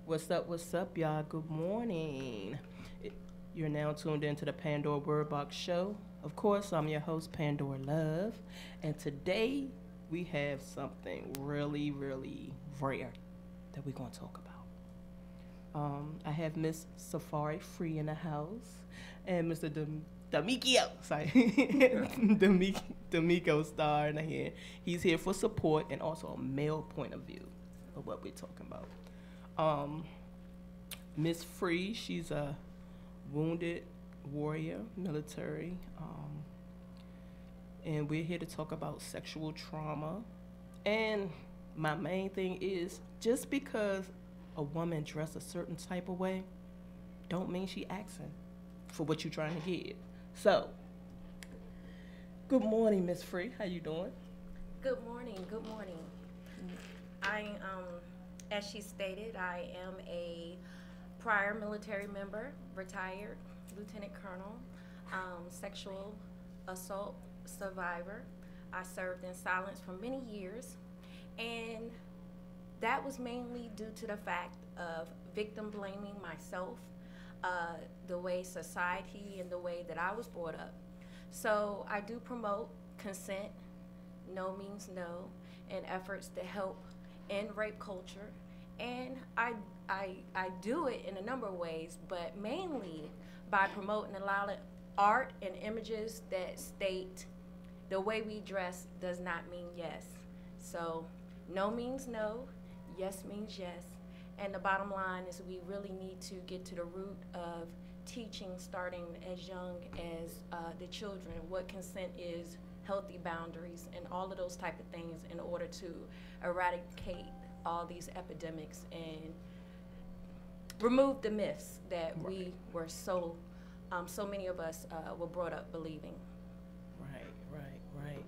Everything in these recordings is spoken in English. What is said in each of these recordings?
What's up, y'all? Good morning. It- You're now tuned into the Pandora Word Box Show. Of course, I'm your host, Pandora Love. And today we have something really, really rare that we're going to talk about. I have Miss Safari Free in the house and Mr. Damikio, sorry, D'Amico Star in here. He's here for support and also a male point of view of what we're talking about. Um, Miss Free, she's a wounded warrior, military, and we're here to talk about sexual trauma. And my main thing is just because a woman dress a certain type of way, don't mean she asking for what you're trying to get. So, good morning, Miss Free. How you doing? Good morning. Good morning. I, as she stated, I am a prior military member, retired lieutenant colonel, sexual assault survivor. I served in silence for many years, and that was mainly due to the fact of victim blaming myself, the way society and the way that I was brought up. So I do promote consent, no means no, and efforts to help end rape culture. And I do it in a number of ways, but mainly by promoting a lot of art and images that state the way we dress does not mean yes. So no means no, yes means yes. And the bottom line is we really need to get to the root of teaching starting as young as the children what consent is, healthy boundaries, and all of those type of things in order to eradicate all these epidemics and remove the myths that we were so many of us were brought up believing. Right.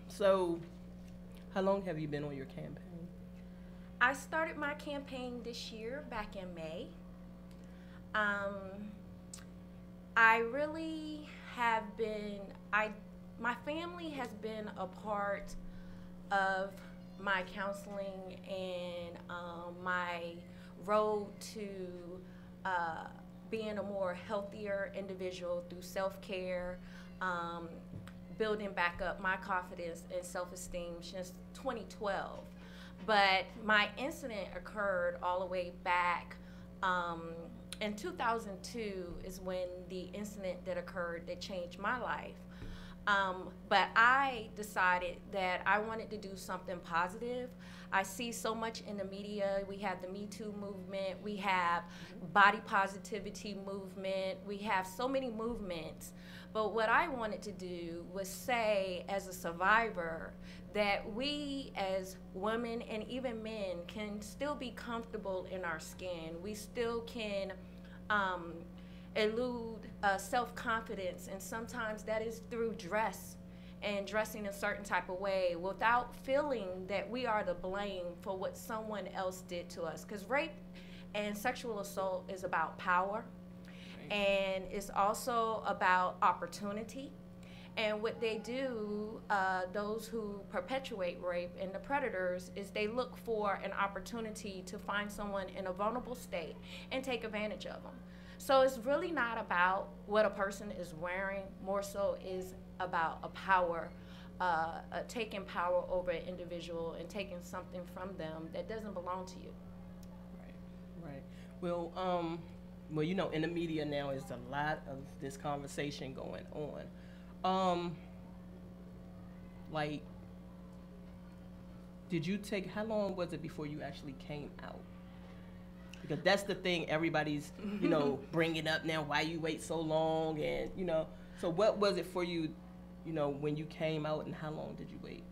So how long have you been on your campaign? I started my campaign this year, back in May. I really have been, my family has been a part of my counseling and my road to being a more healthier individual through self-care, building back up my confidence and self-esteem since 2012. But my incident occurred all the way back in 2002 is when the incident that occurred that changed my life. But I decided that I wanted to do something positive. I see so much in the media. We have the Me Too movement. We have body positivity movement. We have so many movements. But what I wanted to do was say, as a survivor, that we as women and even men can still be comfortable in our skin. We still can elude self-confidence, and sometimes that is through dress and dressing a certain type of way without feeling that we are to blame for what someone else did to us. Because rape and sexual assault is about power, and it's also about opportunity. And what they do, those who perpetuate rape and the predators, is they look for an opportunity to find someone in a vulnerable state and take advantage of them. So it's really not about what a person is wearing, more so is about a power, taking power over an individual and taking something from them that doesn't belong to you. Right. Well, in the media now is a lot of this conversation going on. Like, how long was it before you actually came out? Because that's the thing everybody's, bringing up now, why you wait so long, and, so what was it for you, when you came out, and how long did you wait?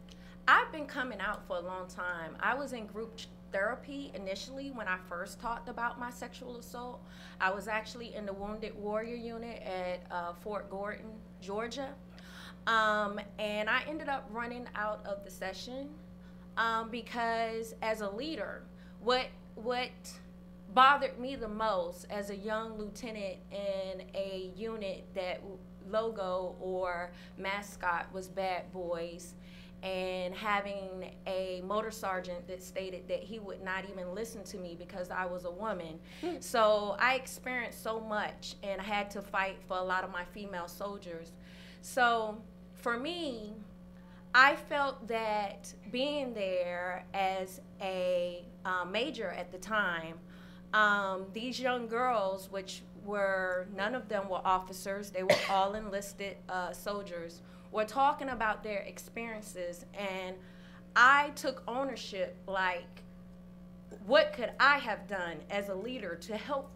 I've been coming out for a long time. I was in group therapy initially when I first talked about my sexual assault. I was actually in the Wounded Warrior Unit at Fort Gordon, Georgia. And I ended up running out of the session because as a leader, what bothered me the most as a young lieutenant in a unit that logo or mascot was bad boys and having a motor sergeant that stated that he would not even listen to me because I was a woman. So I experienced so much, and I had to fight for a lot of my female soldiers. So for me, I felt that being there as a major at the time, these young girls, which were, none of them were officers, they were all enlisted soldiers, were talking about their experiences. And I took ownership, like, what could I have done as a leader to help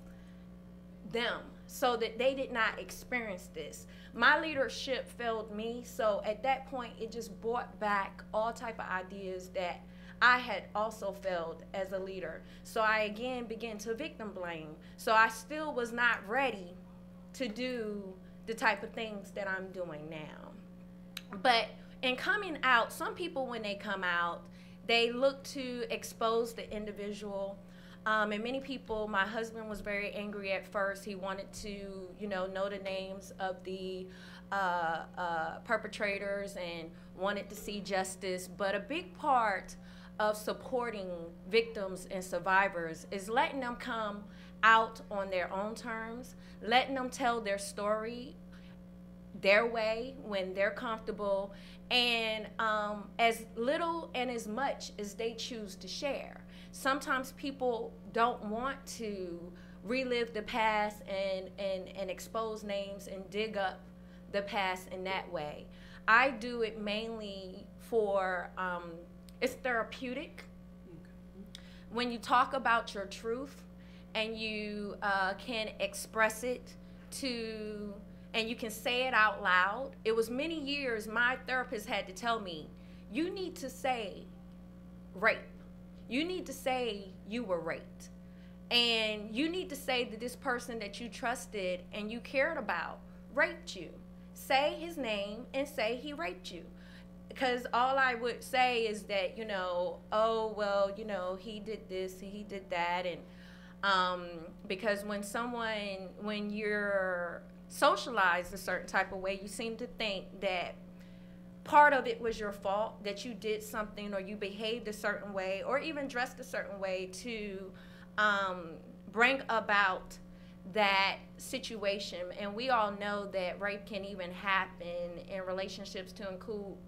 them so that they did not experience this. My leadership failed me, so at that point it just brought back all type of ideas that I had also failed as a leader. So I again began to victim blame. So I still was not ready to do the type of things that I'm doing now. But in coming out, some people, when they come out, they look to expose the individual. And many people, my husband was very angry at first. He wanted to, know the names of the perpetrators and wanted to see justice. But a big part of supporting victims and survivors is letting them come out on their own terms, letting them tell their story their way when they're comfortable, and as little and as much as they choose to share. Sometimes people don't want to relive the past and expose names and dig up the past in that way. I do it mainly for, it's therapeutic. When you talk about your truth and you can express it to, and you can say it out loud. It was many years my therapist had to tell me, you need to say rape. You need to say you were raped. And you need to say that this person that you trusted and you cared about raped you. Say his name and say he raped you. Because all I would say is that, oh, well, he did this and he did that. And because when you're socialized a certain type of way, you seem to think that part of it was your fault, that you did something or you behaved a certain way or even dressed a certain way to bring about that situation. And we all know that rape can even happen in relationships to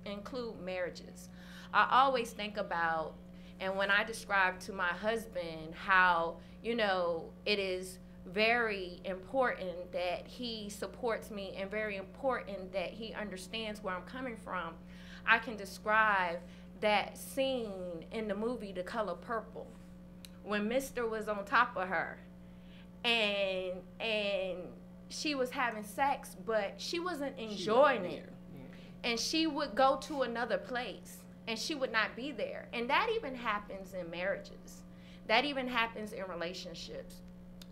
include marriages. I always think about, and when I describe to my husband how, it is very important that he supports me and very important that he understands where I'm coming from, I can describe that scene in the movie The Color Purple when Mr. was on top of her and she was having sex, but she wasn't enjoying it. And she would go to another place and she would not be there. And that even happens in marriages. That even happens in relationships.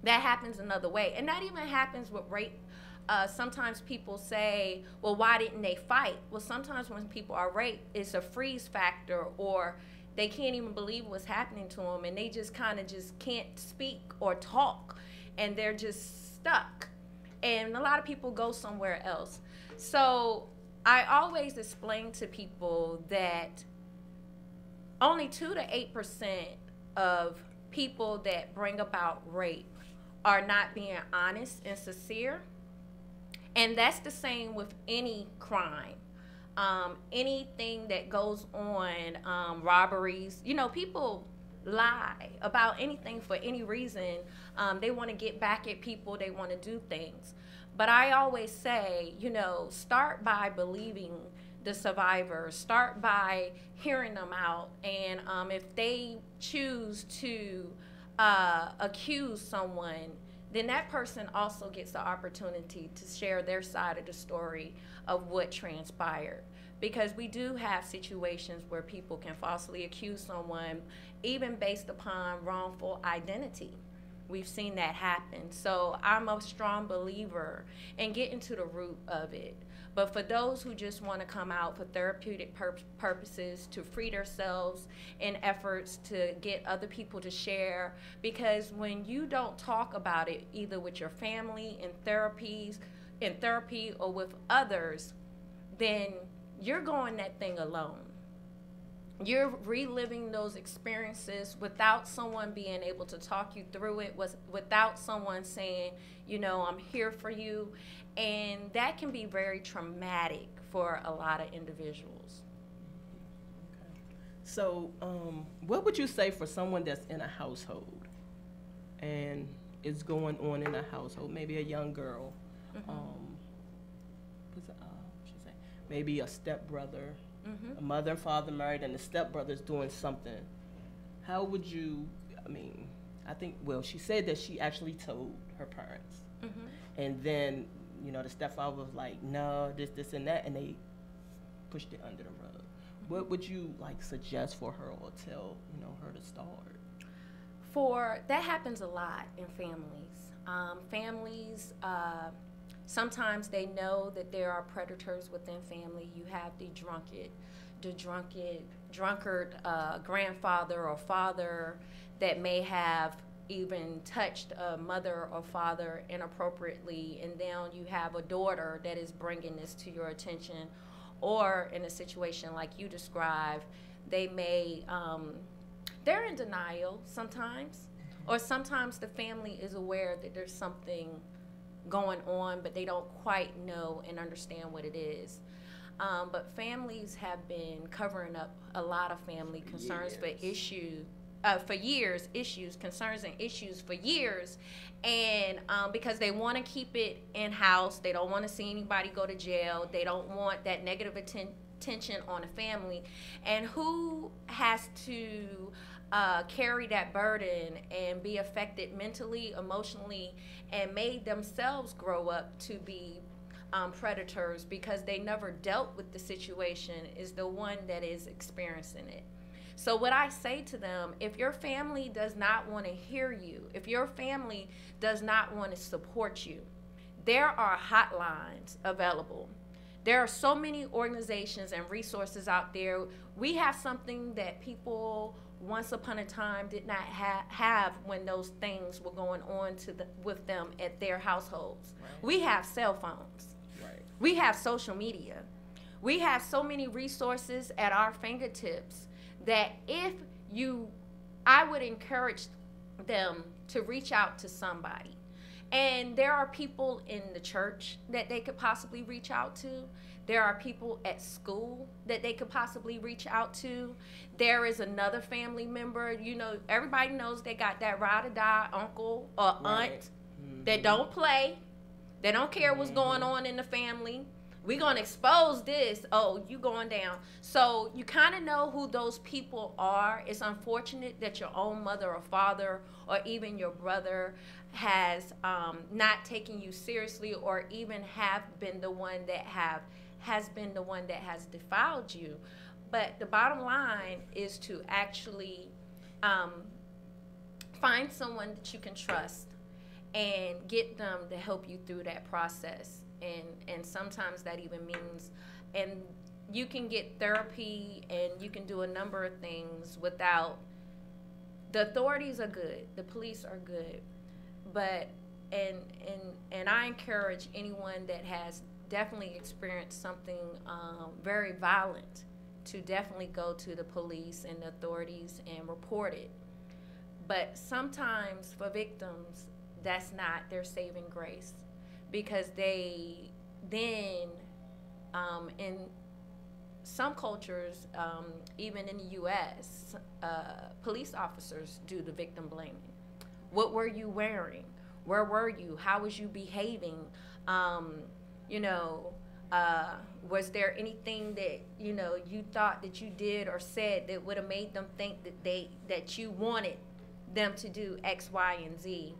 That happens another way. And that even happens with rape. Sometimes people say, well, why didn't they fight? Well, sometimes when people are raped, it's a freeze factor, or they can't even believe what's happening to them, and they just kind of just can't speak or talk, and they're just stuck. And a lot of people go somewhere else. So I always explain to people that only 2 to 8% of people that bring about rape are not being honest and sincere. And that's the same with any crime. Anything that goes on, robberies, people lie about anything for any reason. They want to get back at people, they want to do things. But I always say, start by believing the survivors, start by hearing them out, and if they choose to accuse someone, then that person also gets the opportunity to share their side of the story of what transpired. Because we do have situations where people can falsely accuse someone, even based upon wrongful identity. We've seen that happen. So I'm a strong believer in getting to the root of it. But for those who just want to come out for therapeutic purposes, to free themselves in efforts to get other people to share, because when you don't talk about it, either with your family, in therapy, or with others, then you're going that thing alone. you're reliving those experiences without someone being able to talk you through it, without someone saying, you know, I'm here for you. And that can be very traumatic for a lot of individuals. Okay. So, what would you say for someone that's in a household and is going on in a household, maybe a young girl, what should I say, maybe a stepbrother, a mother and father married, and the stepbrother's doing something? How would you? I mean, I think. Well, she said that she actually told her parents, and then the stepfather was like, "No, this, and that," and they pushed it under the rug. What would you like suggest for her or tell her to start? For that happens a lot in families. Families sometimes they know that there are predators within family. You have the drunkard grandfather or father that may have even touched a mother or father inappropriately, and then you have a daughter that is bringing this to your attention. Or in a situation like you described, they may they're in denial sometimes, or sometimes the family is aware that there's something going on, but they don't quite know and understand what it is. But families have been covering up a lot of family concerns for issues. For years, concerns and issues for years, and because they want to keep it in house, they don't want to see anybody go to jail. They don't want that negative attention on the family, and who has to carry that burden and be affected mentally, emotionally, and made themselves grow up to be predators because they never dealt with the situation is the one that is experiencing it. So what I say to them, if your family does not want to hear you, if your family does not want to support you, there are hotlines available. There are so many organizations and resources out there. We have something that people once upon a time did not have when those things were going on with them at their households. Right. We have cell phones. Right. We have social media. We have so many resources at our fingertips that I would encourage them to reach out to somebody. And there are people in the church that they could possibly reach out to. There are people at school that they could possibly reach out to. There is another family member. Everybody knows they got that ride or die uncle or aunt that don't play. They don't care what's going on in the family. We're going to expose this. Oh, you going down. So you kind of know who those people are. It's unfortunate that your own mother or father or even your brother has not taken you seriously, or even have been the one that has defiled you. But the bottom line is to actually find someone that you can trust and get them to help you through that process. And sometimes that even means, and you can get therapy and you can do a number of things without, the authorities are good, the police are good, but, and I encourage anyone that has definitely experienced something very violent to definitely go to the police and the authorities and report it. But sometimes for victims, that's not their saving grace. Because they then, in some cultures, even in the U.S., police officers do the victim blaming. What were you wearing? Where were you? How was you behaving? Was there anything that you thought that you did or said that would have made them think that you wanted them to do X, Y, and Z?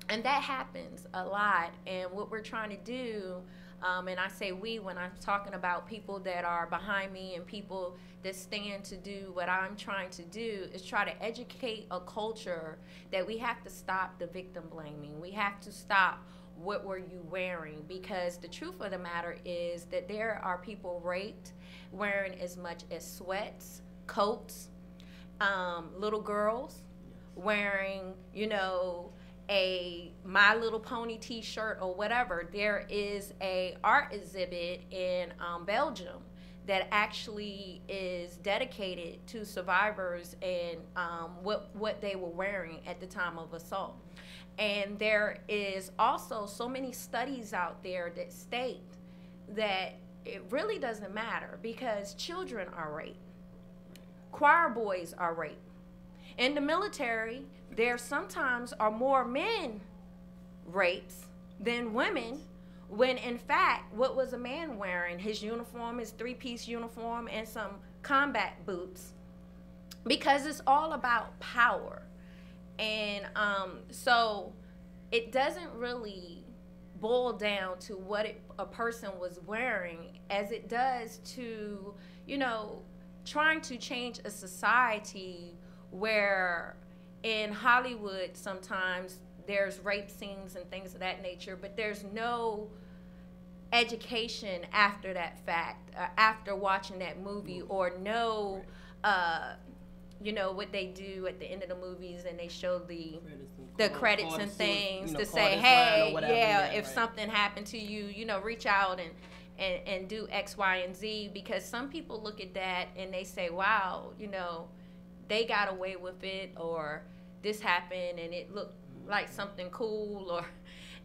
And that happens a lot. And what we're trying to do, and I say we when I'm talking about people that are behind me and people that stand to do what I'm trying to do, is try to educate a culture that we have to stop the victim blaming. We have to stop what were you wearing, because the truth of the matter is that there are people raped wearing as much as sweats, coats, little girls wearing, a My Little Pony t-shirt or whatever. There is a art exhibit in Belgium that actually is dedicated to survivors and what they were wearing at the time of assault. And there is also so many studies out there that state that it really doesn't matter because children are raped, choir boys are raped. In the military, there sometimes are more men rapes than women, when in fact, what was a man wearing? His uniform, his three-piece uniform, and some combat boots, because it's all about power. And so it doesn't really boil down to what a person was wearing as it does to, you know, trying to change a society where in Hollywood sometimes there's rape scenes and things of that nature, but there's no education after that fact, after watching that movie, or no, you know, what they do at the end of the movies, and they show the credits and things, you know, to say, hey, yeah, if something happened to you, you know, reach out and do X, Y, and Z, because some people look at that and they say, wow, you know, they got away with it, or this happened and it looked like something cool, or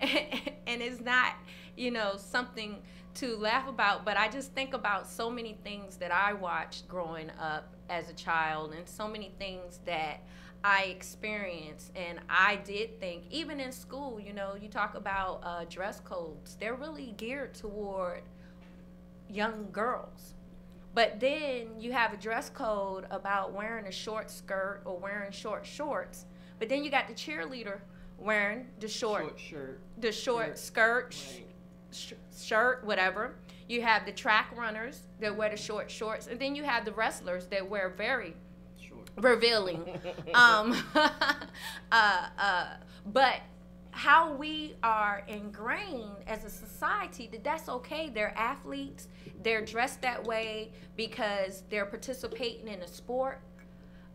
and it's not, you know, something to laugh about. But I just think about so many things that I watched growing up as a child, and so many things that I experienced. And I did think, even in school, you know, you talk about dress codes, they're really geared toward young girls. But then you have a dress code about wearing a short skirt or wearing short shorts. But then you got the cheerleader wearing the short shirt, the short skirt, right, shirt, whatever. You have the track runners that wear the short shorts, and then you have the wrestlers that wear very short, revealing. But how we are ingrained as a society that that's okay. They're athletes. They're dressed that way because they're participating in a sport.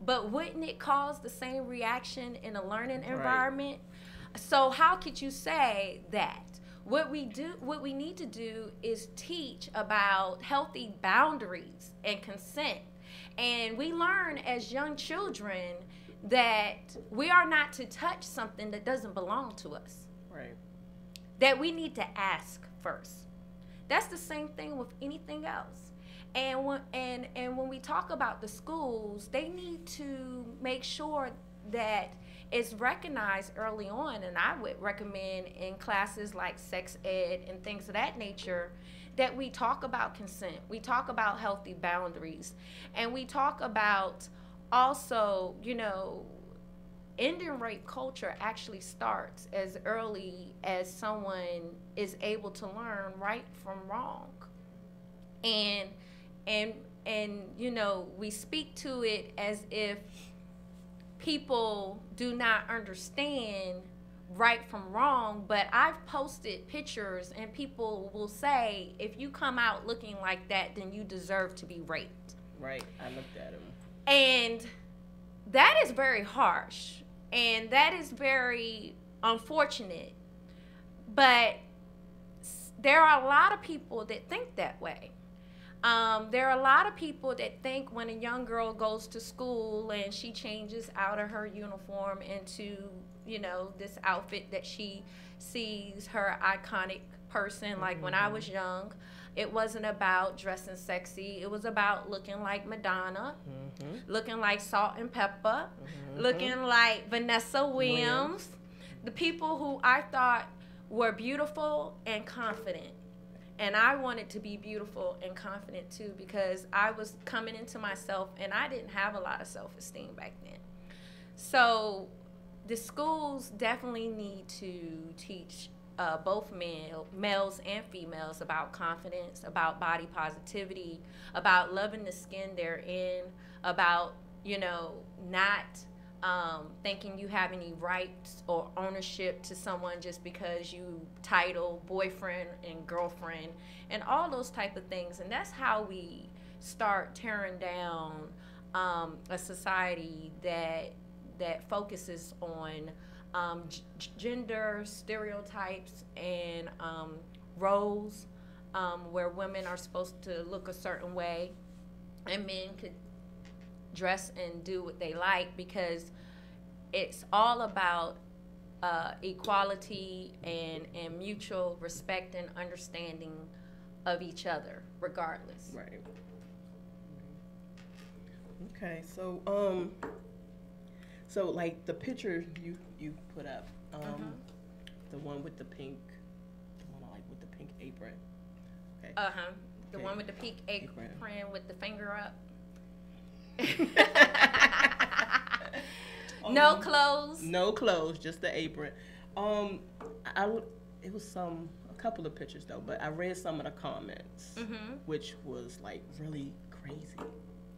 But wouldn't it cause the same reaction in a learning environment? Right. So how could you say that? What we need to do is teach about healthy boundaries and consent. And we learn as young children that we are not to touch something that doesn't belong to us. Right. That we need to ask first. That's the same thing with anything else. And when we talk about the schools, they need to make sure that it's recognized early on. And I would recommend in classes like sex ed and things of that nature that we talk about consent. We talk about healthy boundaries. And we talk about also, you know, ending rape culture actually starts as early as someone is able to learn right from wrong. And you know, we speak to it as if people do not understand right from wrong, but I've posted pictures and people will say, if you come out looking like that, then you deserve to be raped. Right, I looked at them. And that is very harsh, and that is very unfortunate, but there are a lot of people that think that way. There are a lot of people that think when a young girl goes to school and she changes out of her uniform into, you know, this outfit that she sees her iconic person. Like when I was young, it wasn't about dressing sexy. It was about looking like Madonna, looking like Salt and Pepper, looking like Vanessa Williams. The people who I thought were beautiful and confident. And I wanted to be beautiful and confident too, because I was coming into myself and I didn't have a lot of self-esteem back then. So the schools definitely need to teach both males and females about confidence, about body positivity, about loving the skin they're in, about, you know, not thinking you have any rights or ownership to someone just because you title boyfriend and girlfriend and all those type of things. And that's how we start tearing down a society that focuses on gender stereotypes and roles, where women are supposed to look a certain way and men could dress and do what they like, because it's all about equality and mutual respect and understanding of each other, regardless. Right. Okay, so like the picture you put up, the one with the pink, the one I like with the pink apron. Okay. The Okay. one with the pink apron with the finger up. No clothes. No clothes, just the apron. It was a couple of pictures though, but I read some of the comments, which was like really crazy.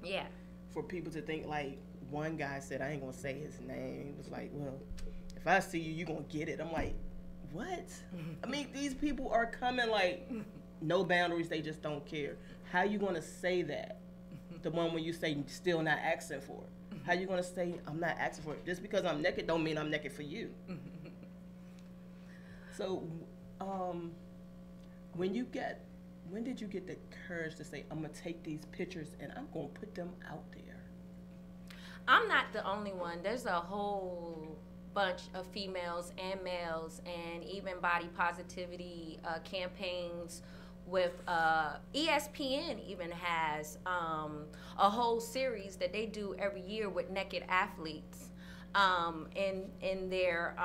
Yeah. For people to think, like, one guy said, I ain't gonna say his name. He was like, well, if I see you, you gonna get it. I'm like, what? I mean, these people are coming like no boundaries. They just don't care. How you gonna say that? The one when you say still not asking for it. How you gonna say I'm not asking for it? Just because I'm naked don't mean I'm naked for you. So, when did you get the courage to say I'm gonna take these pictures and I'm gonna put them out there? I'm not the only one. There's a whole bunch of females and males, and even body positivity campaigns with ESPN even has a whole series that they do every year with naked athletes in their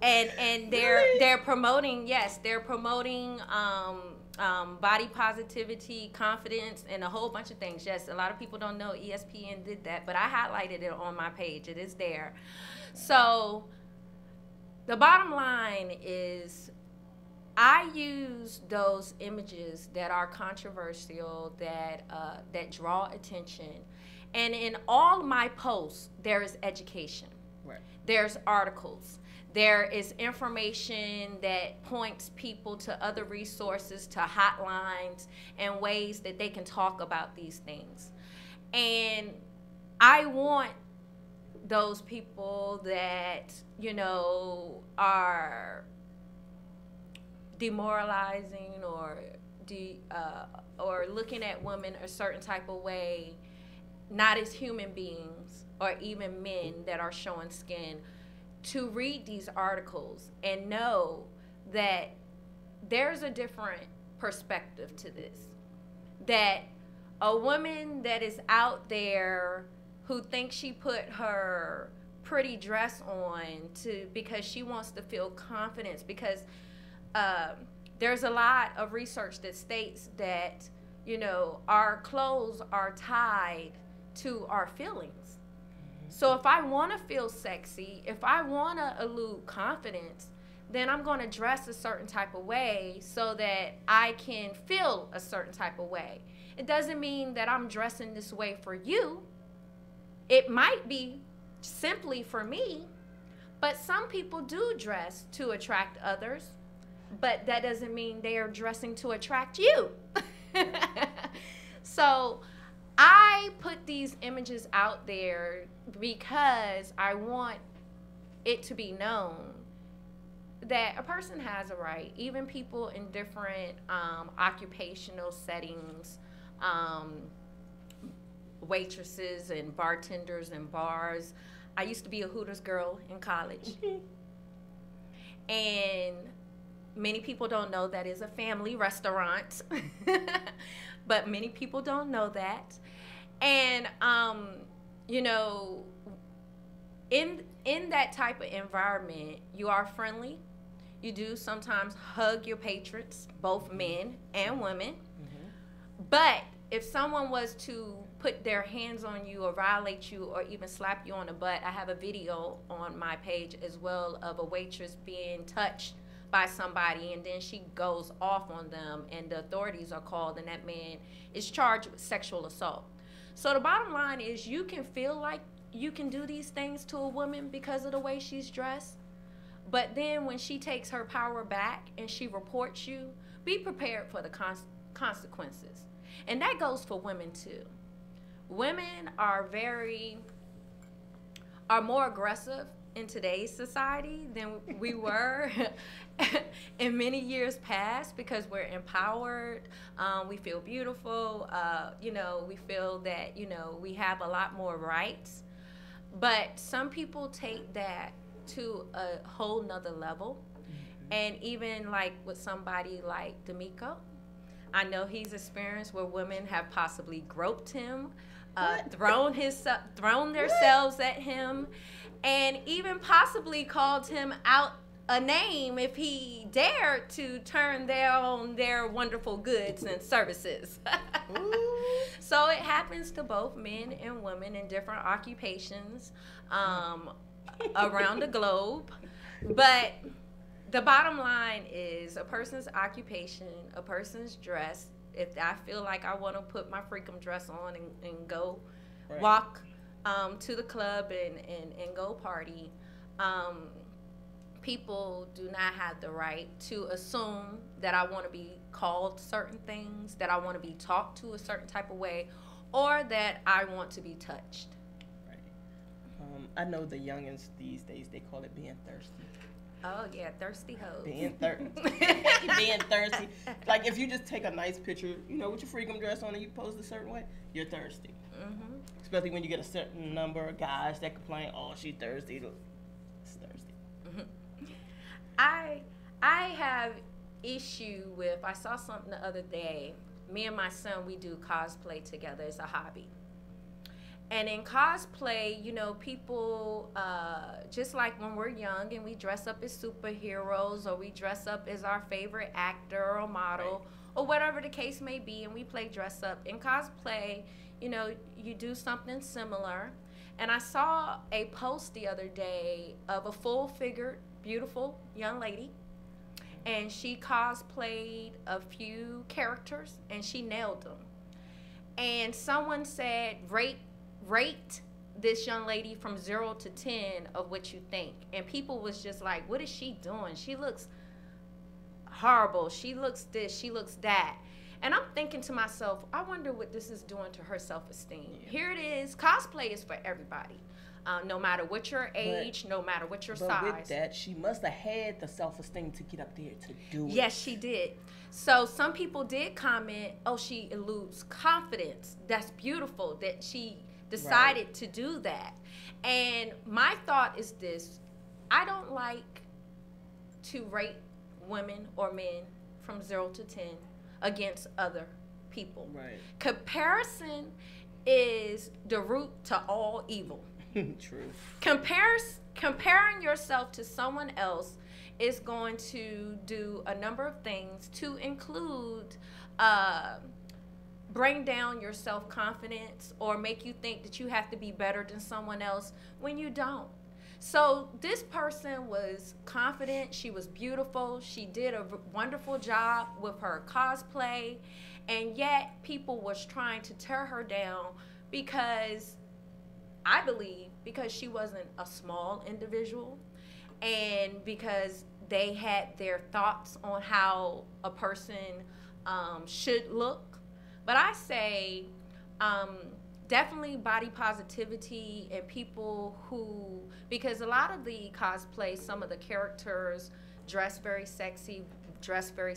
and they're promoting, yes, they're promoting body positivity, confidence, and a whole bunch of things. Yes, a lot of people don't know ESPN did that, but I highlighted it on my page. It is there. So the bottom line is, I use those images that are controversial, that draw attention, and in all my posts there is education. Right. There's articles. There is information that points people to other resources, to hotlines, and ways that they can talk about these things. And I want those people that, are demoralizing or looking at women a certain type of way, not as human beings, or even men that are showing skin, to read these articles and know that there's a different perspective to this. That a woman that is out there who thinks she put her pretty dress on because she wants to feel confidence, because there's a lot of research that states that, our clothes are tied to our feelings. So if I want to feel sexy, if I want to elude confidence, then I'm going to dress a certain type of way so that I can feel a certain type of way. It doesn't mean that I'm dressing this way for you. It might be simply for me, but some people do dress to attract others, but that doesn't mean they are dressing to attract you. So I put these images out there because I want it to be known that a person has a right, even people in different occupational settings, waitresses and bartenders in bars. I used to be a Hooters girl in college. And many people don't know that is a family restaurant. But many people don't know that. And, in that type of environment, you are friendly. You do sometimes hug your patrons, both men and women. But if someone was to put their hands on you or violate you or even slap you on the butt, I have a video on my page as well of a waitress being touched by somebody, and then she goes off on them, and the authorities are called, and that man is charged with sexual assault. So the bottom line is, you can feel like you can do these things to a woman because of the way she's dressed, but then when she takes her power back and she reports you, be prepared for the consequences. And that goes for women too. Women are more aggressive in today's society than we were in many years past, because we're empowered. We feel beautiful. We feel that, we have a lot more rights. But some people take that to a whole nother level. And even like with somebody like D'Amico, I know he's experienced where women have possibly groped him, thrown themselves at him, and even possibly called him out a name if he dared to turn their wonderful goods and services. So it happens to both men and women in different occupations around the globe. But the bottom line is a person's occupation, a person's dress. If I feel like I want to put my freakum dress on and go walk to the club and go party, people do not have the right to assume that I want to be called certain things, that I want to be talked to a certain type of way, or that I want to be touched. Right. I know the youngins these days, they call it being thirsty. Oh, yeah, thirsty hoes. Being thirsty. Like, if you just take a nice picture, with your freakum dress on and you pose a certain way, you're thirsty. Mm-hmm. Especially when you get a certain number of guys that complain, oh, she's thirsty. It's thirsty. Mm-hmm. I have issue with, I saw something the other day. Me and my son, we do cosplay together. It's a hobby. And in cosplay, people, just like when we're young and we dress up as superheroes, or we dress up as our favorite actor or model, or whatever the case may be, and we play dress up. In cosplay, you do something similar. And I saw a post the other day of a full-figured, beautiful young lady, and she cosplayed a few characters, and she nailed them. And someone said, rate this young lady from 0 to 10 of what you think. And people was just like, what is she doing? She looks horrible. She looks this, she looks that. And I'm thinking to myself, I wonder what this is doing to her self-esteem. Yeah. Here it is. Cosplay is for everybody. No matter what your age, no matter what your size. But with that, she must have had the self-esteem to get up there to do it. Yes, she did. So some people did comment, oh, she eludes confidence. That's beautiful that she decided to do that. And my thought is this: I don't like to rate women or men from 0 to 10 against other people. Right. Comparison is the root to all evil. True. Comparing yourself to someone else is going to do a number of things, to include bring down your self-confidence or make you think that you have to be better than someone else when you don't. So this person was confident, she was beautiful, she did a wonderful job with her cosplay, and yet people was trying to tear her down because, I believe, because she wasn't a small individual, and because they had their thoughts on how a person should look. But I say definitely body positivity, and people who, because a lot of the cosplay, some of the characters dress very sexy, dress very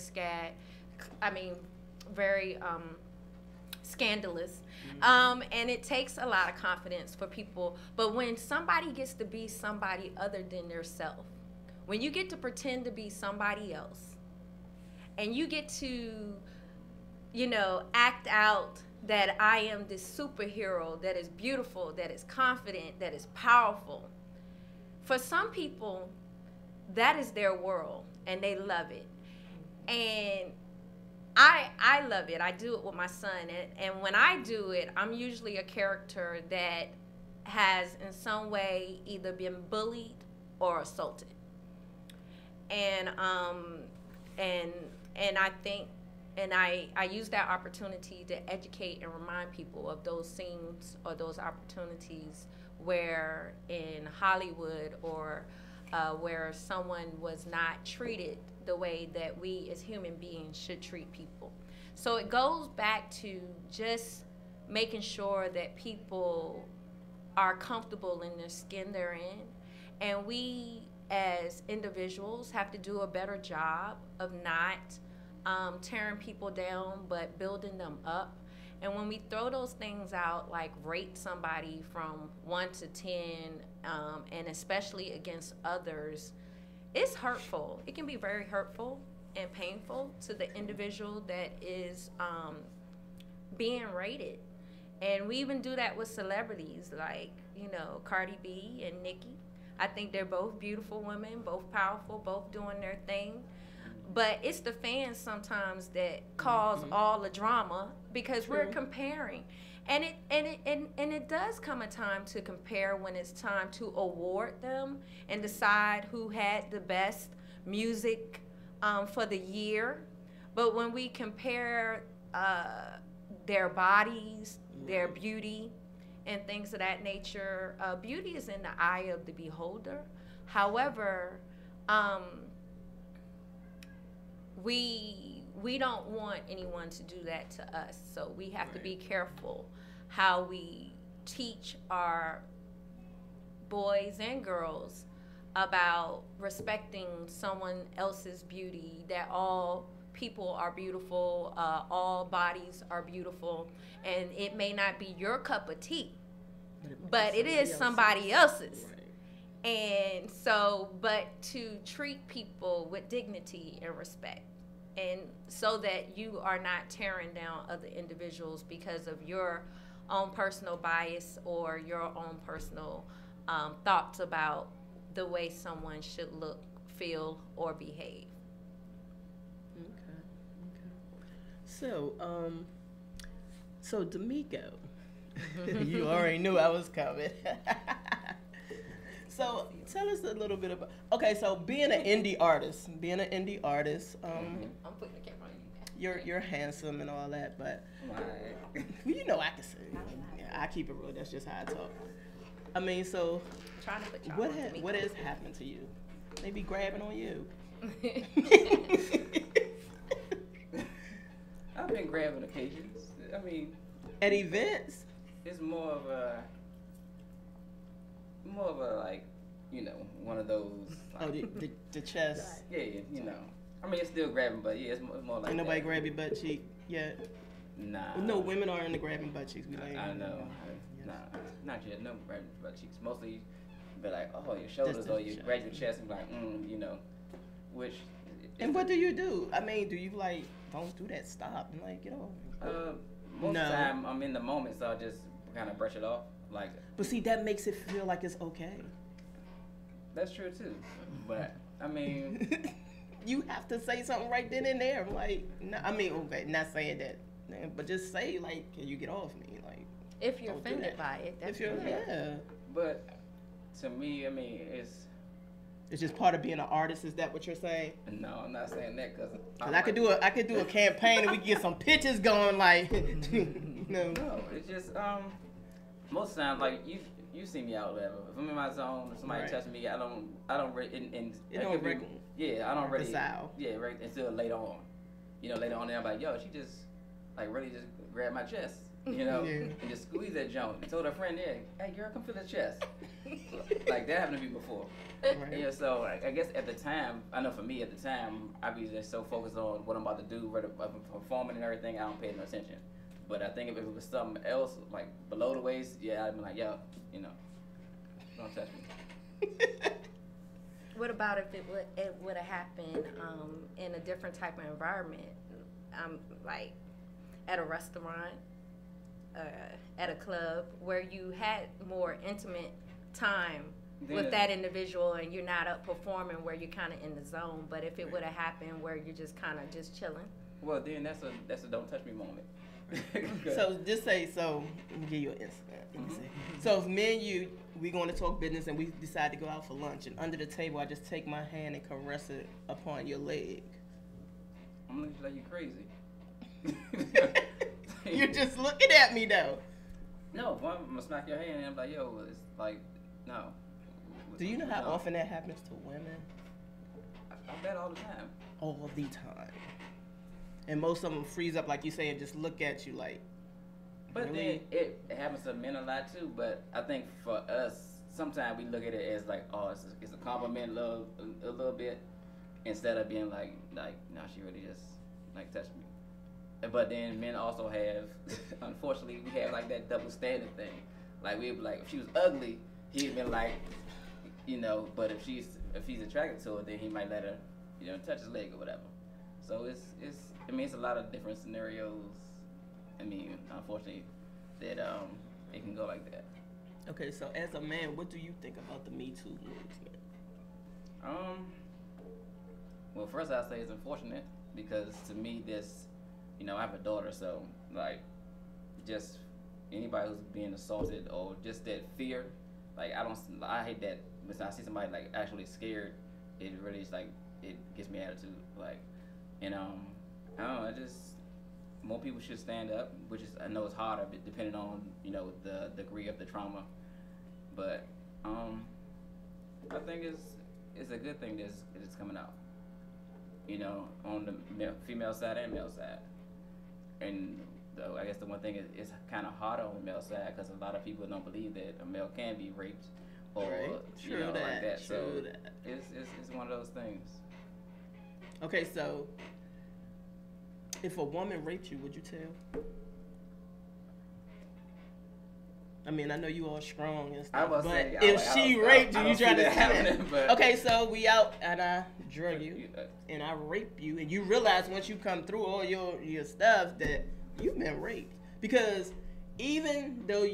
very scandalous. And it takes a lot of confidence for people. But when somebody gets to be somebody other than their self, when you get to pretend to be somebody else, and you get to, act out that I am this superhero that is beautiful, that is confident, that is powerful. For some people, that is their world, and they love it. And I love it. I do it with my son. And when I do it, I'm usually a character that has in some way either been bullied or assaulted. And I think, and I use that opportunity to educate and remind people of those scenes or those opportunities where in Hollywood or where someone was not treated the way that we as human beings should treat people. So it goes back to just making sure that people are comfortable in the skin they're in, And we, as individuals, have to do a better job of not tearing people down, but building them up. And when we throw those things out, like rate somebody from 1 to 10, and especially against others, it's hurtful. It can be very hurtful and painful to the individual that is being rated. And we even do that with celebrities like, Cardi B and Nicki. I think they're both beautiful women, both powerful, both doing their thing. But it's the fans sometimes that cause all the drama because we're comparing. And it does come a time to compare when it's time to award them and decide who had the best music for the year. But when we compare their bodies, their beauty, and things of that nature, beauty is in the eye of the beholder. However, we don't want anyone to do that to us, so we have to be careful how we teach our boys and girls about respecting someone else's beauty, that all people are beautiful, all bodies are beautiful, and it may not be your cup of tea, but it is somebody else's. And so, but to treat people with dignity and respect, and so that you are not tearing down other individuals because of your own personal bias or your own personal thoughts about the way someone should look, feel, or behave. So D'Amico, you already knew I was coming. So tell us a little bit about. Okay, so being an indie artist, I'm putting the camera on you. You're handsome and all that, but well, I can sing. Yeah, I keep it real. That's just how I talk. I mean, so what has happened to you? They be grabbing on you. I've been grabbing occasions. I mean, at events, it's more of a like, one of those. Like, the chest. Yeah, I mean, it's still grabbing, but yeah, it's more like. Ain't nobody grab your butt cheek yet. Nah. No, women are into grabbing butt cheeks. I know. Nah, not yet. No grabbing butt cheeks. Mostly, be like, oh, your shoulders, or you grab your chest and be like, which. And what do you do? I mean, do you like, don't do that, stop, and like, most of the time I'm in the moment, so I just kind of brush it off, like. But see, that makes it feel like it's okay. That's true too, but I mean. You have to say something right then and there. Like, no, I mean, okay, not saying that, but just say, like, can you get off me? Like, if you're offended by it, that's yeah. But to me, I mean, it's just part of being an artist. Is that what you're saying? No, I'm not saying that because I could do a campaign and we could get some pictures going. Like, no, it's just most of the time, like you see me out, whatever. If I'm in my zone, if somebody touches me, I don't really yeah, I don't really right until later on. Later on, I'm like, yo, she just like really just grabbed my chest, and just squeeze that joint. And told her friend, hey girl, come feel the chest. Like that happened to me before. Right. Yeah, so I guess at the time, I know for me at the time, I'd be just so focused on what I'm about to do, whether I'm performing and everything, I don't pay no attention. But I think if it was something else, like below the waist, yeah, I'd be like, yo, don't touch me. What about if it would have happened in a different type of environment, like at a restaurant, at a club, where you had more intimate time with that individual and you're not up performing, where you're kind of in the zone? But if it would have happened where you're just kind of just chilling, well, then that's a don't touch me moment. So just say, let me give you an incident. So if me and you, we going to talk business and we decide to go out for lunch, and under the table I just take my hand and caress it upon your leg. I'm looking like you crazy. You're just looking at me though. No, I'm gonna smack your hand and I'm like, yo, it's like, no. Do you know how often that happens to women? I bet all the time. All the time. And most of them freeze up, like you say, and just look at you like. But really? Then it happens to men a lot too. But I think for us, sometimes we look at it as like, oh, it's a compliment a little bit, instead of being like no, she really just like touched me. But then men also have, unfortunately, we have like that double standard thing. Like we'd be like, if she was ugly, he'd been like, but if he's attracted to her, then he might let her, touch his leg or whatever. So it's a lot of different scenarios. Unfortunately, that it can go like that. Okay, so as a man, what do you think about the Me Too movement? Well, first I'd say it's unfortunate because to me this, I have a daughter, so like, just anybody who's being assaulted or just that fear, like I hate that when I see somebody like actually scared, it really is like, it gives me attitude, like, and I don't know, more people should stand up, which is, I know it's harder depending on, the degree of the trauma, but I think it's a good thing that's coming out, on the female side and male side. And though I guess the one thing is it's kind of harder on the male side because a lot of people don't believe that a male can be raped or like that. So it's one of those things. Okay, so if a woman raped you, would you tell? I know you all strong and stuff, but if she raped you, you try to stand. Okay, so we out and I drug you and I rape you, and you realize once you come through all your stuff that you've been raped. Because even though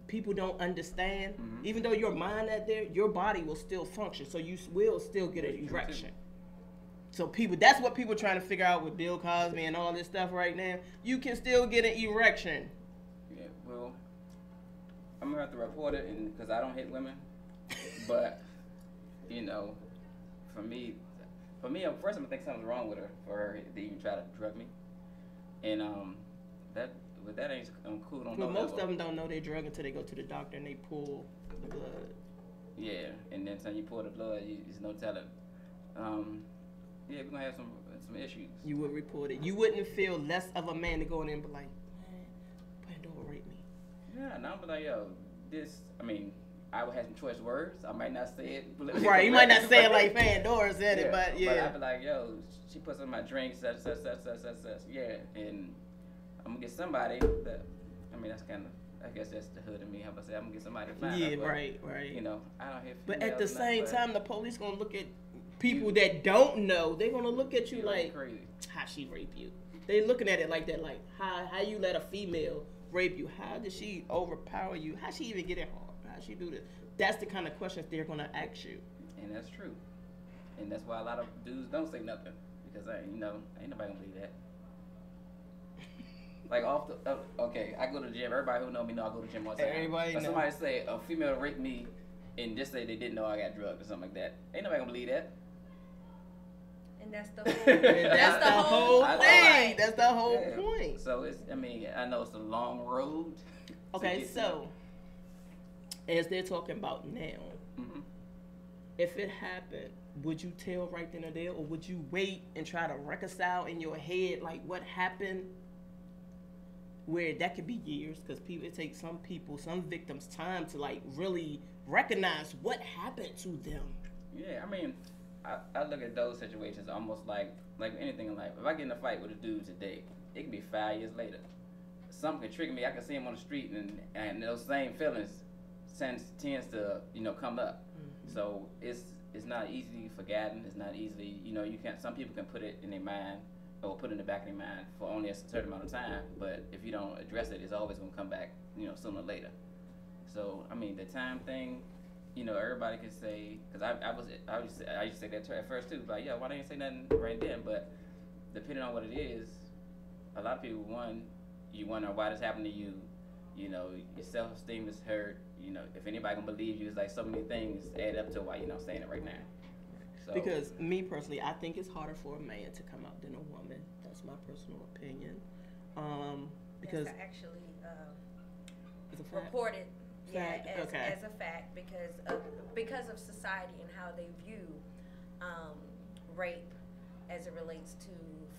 people don't understand, even though your mind out there, your body will still function, so you will still get an erection. So that's what people are trying to figure out with Bill Cosby and all this stuff right now. You can still get an erection. Yeah, well, I'm gonna have to report it, because I don't hit women. But for me, first I'm gonna think something's wrong with her for her to even try to drug me, and that ain't cool. Well, most of them don't know they're drug until they go to the doctor and they pull the blood. Yeah, and then when you pull the blood, there's no telling. Yeah, we're gonna have some issues. You would report it. You wouldn't feel less of a man to go in there and be like, man, Pandora raped me. Yeah, and I'm like, yo, I would have some choice words. I might not say it. Right, you might not say it like Pandora said it, but yeah. But I'd be like, yo, she put some in my drink, such. Yeah, and I'm gonna get somebody that, that's kind of, I guess that's the hood of me. How about say, I'm gonna get somebody to find her. Yeah, but, right. I don't hear. But at the same time, the police gonna look at people that don't know. They're gonna look at you like, crazy. How she rape you? They looking at it like that, like how you let a female rape you? How did she overpower you? How she even get it hard? How she do this? That's the kind of questions they're gonna ask you. And that's true. And that's why a lot of dudes don't say nothing, because ain't nobody gonna believe that. Like okay, I go to the gym. Everybody who know me know I go to the gym all the time. Everybody but somebody say a female raped me, and just say they didn't know I got drugged or something like that. Ain't nobody gonna believe that. And that's the whole thing. That's the whole point. So I know it's a long road. Okay, so as they're talking about now, if it happened, would you tell right then or there, or would you wait and try to reconcile in your head like what happened? Where that could be years, because it takes some victims time to like really recognize what happened to them. Yeah, I look at those situations almost like anything in life. If I get in a fight with a dude today, it can be 5 years later. Something can trigger me. I can see him on the street, and those same feelings tends to come up. So it's not easily forgotten. It's not easily you can't. Some people can put it in their mind or put it in the back of their mind for only a certain amount of time. But if you don't address it, it's always gonna come back sooner or later. So the time thing. Everybody can say, because I used to say that at first too, like, yeah, why didn't you say nothing right then? But depending on what it is, a lot of people, you wonder why this happened to you. Your self-esteem is hurt. If anybody can believe you, it's like so many things add up to why you're not saying it right now. So, because me personally, I think it's harder for a man to come out than a woman. That's my personal opinion. Because that's actually it's a fact. Reported. Yeah, as a fact, because of society and how they view rape as it relates to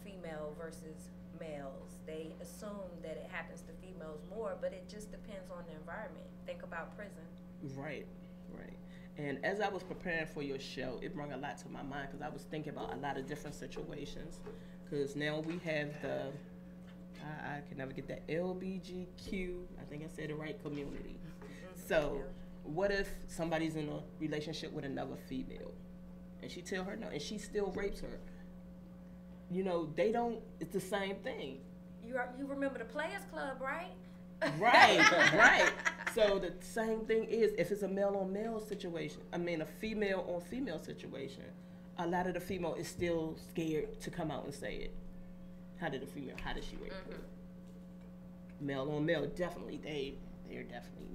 female versus males. They assume that it happens to females more, but it just depends on the environment. Think about prison. Right. Right. And as I was preparing for your show, it brought a lot to my mind because I was thinking about a lot of different situations. Because now we have I can never get that LBGQ, I think I said it right, community. So what if somebody's in a relationship with another female and she tell her no and she still rapes her? You know, they don't, it's the same thing. You remember the Players Club, right? Right, right. So the same thing is if it's a male on male situation, I mean a female on female situation, a lot of the female is still scared to come out and say it. How did she rape her? Male on male, definitely, they're definitely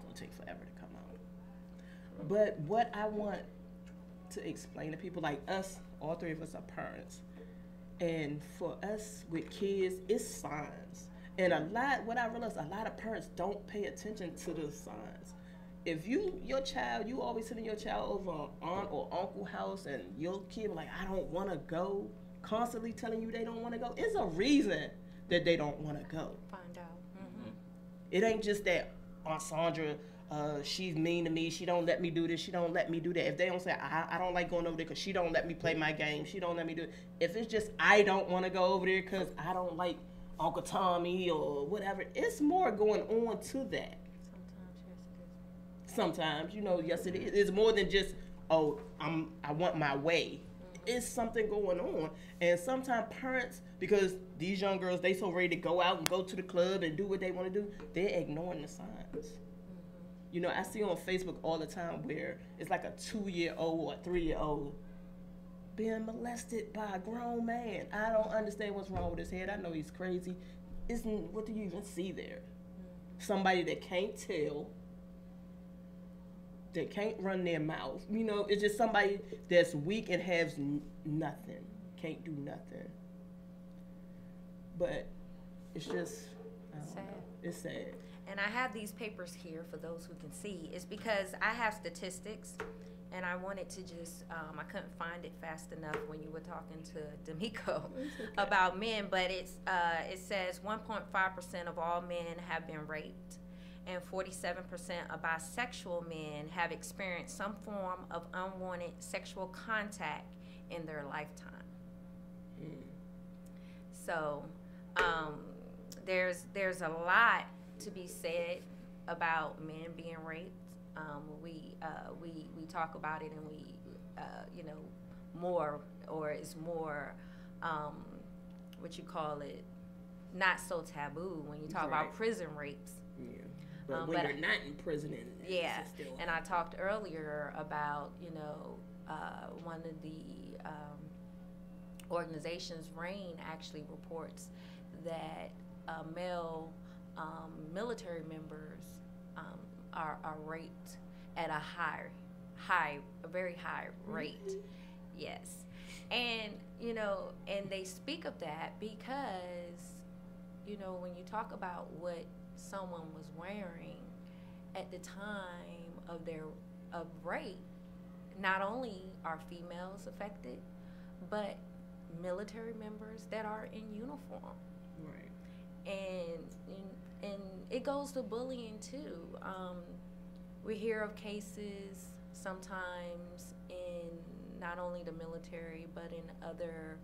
gonna take forever to come out. But what I want to explain to people like us, all three of us are parents. And for us with kids, it's signs. And what I realized, a lot of parents don't pay attention to the signs. If you always sending your child over an aunt or uncle house and your kid like, I don't want to go, constantly telling you they don't want to go, it's a reason that they don't want to go. Find out. It ain't just that Aunt Sandra, she's mean to me, she don't let me do this, she don't let me do that. If they don't say, I don't like going over there because she don't let me play my game, she don't let me do it. If it's just, I don't want to go over there because I don't like Uncle Tommy or whatever, it's more going on to that. Sometimes, yes it is. It's more than just, I want my way. It's something going on. And sometimes parents, because these young girls, they so ready to go out and go to the club and do what they want to do, they're ignoring the signs. I see on Facebook all the time where it's like a 2-year-old or a 3-year-old being molested by a grown man. I don't understand what's wrong with his head. I know he's crazy. What do you even see there? Somebody that can't tell, that can't run their mouth. It's just somebody that's weak and has nothing, can't do nothing. But it's just, sad. It's sad. And I have these papers here for those who can see. It's because I have statistics, and I wanted to just, I couldn't find it fast enough when you were talking to D'Amico about men, but it says 1.5% of all men have been raped, and 47% of bisexual men have experienced some form of unwanted sexual contact in their lifetime. So there's a lot to be said about men being raped. We talk about it, and we more, or it's more what you call it, not so taboo when you talk about prison rapes. Yeah. But when you're not in prison, it's still and I talked earlier about one of the organizations, RAIN, actually reports that male military members are raped at a very high rate. Yes. And and they speak of that because when you talk about what someone was wearing at the time of rape, not only are females affected, but military members that are in uniform. Right. And it goes to bullying too. We hear of cases sometimes in not only the military, but in other,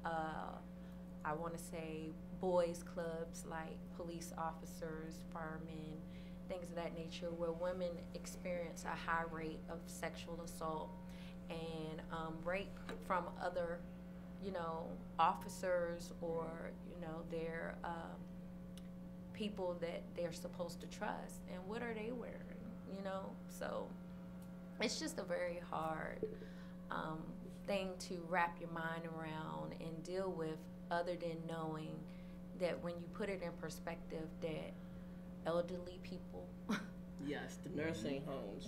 I want to say, boys clubs like police officers, firemen, things of that nature, where women experience a high rate of sexual assault and rape from other, officers or, their people that they're supposed to trust. And what are they wearing? So it's just a very hard thing to wrap your mind around and deal with, other than knowing that when you put it in perspective that elderly people yes, the nursing homes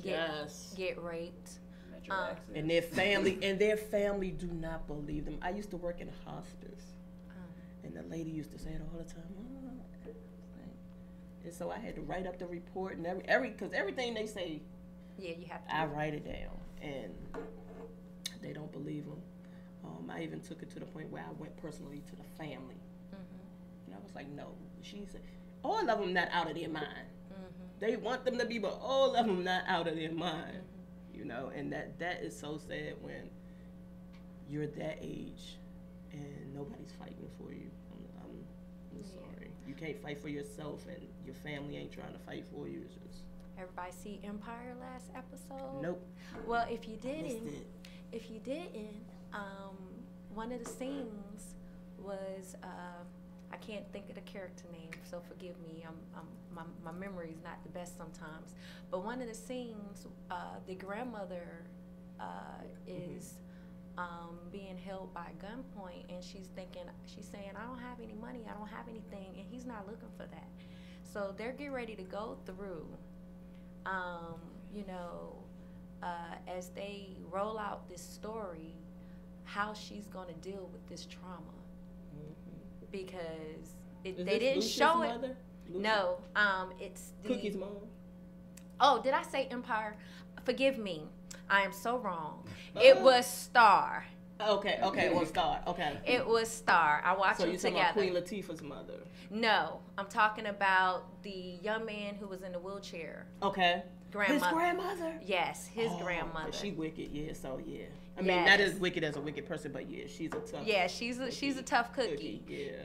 get raped, and their family do not believe them. I used to work in hospice, and the lady used to say it all the time. And so I had to write up the report and because everything they say, you have to. I write it down, and they don't believe them. I even took it to the point where I went personally to the family, and I was like, "No," she said, "All of them not out of their mind." They want them to be, but all of them not out of their mind. You know, and that is so sad when you're that age and nobody's fighting for you. I'm sorry. You can't fight for yourself, and your family ain't trying to fight for you. It's just... Everybody see Empire last episode? Nope. Well, if you didn't, one of the scenes was I can't think of the character name, so forgive me. My memory is not the best sometimes. But one of the scenes, the grandmother is being held by gunpoint, and she's saying, I don't have any money, I don't have anything, and he's not looking for that. So they're getting ready to go through, as they roll out this story, how she's going to deal with this trauma. Because they didn't Lucia's show mother? it. Lucia? No, it's Cookie's mom. Oh, did I say Empire? Forgive me. I am so wrong. It was Star. Okay, it was Star. Okay. It was Star. I watched them together. So you're talking about Queen Latifah's mother? No, I'm talking about the young man who was in the wheelchair. Okay. Grandmother. His grandmother? Yes, his grandmother. She wicked, yeah. So yeah. I mean, not as wicked as a wicked person, but yeah, she's a tough. Yeah, she's a tough cookie. Yeah.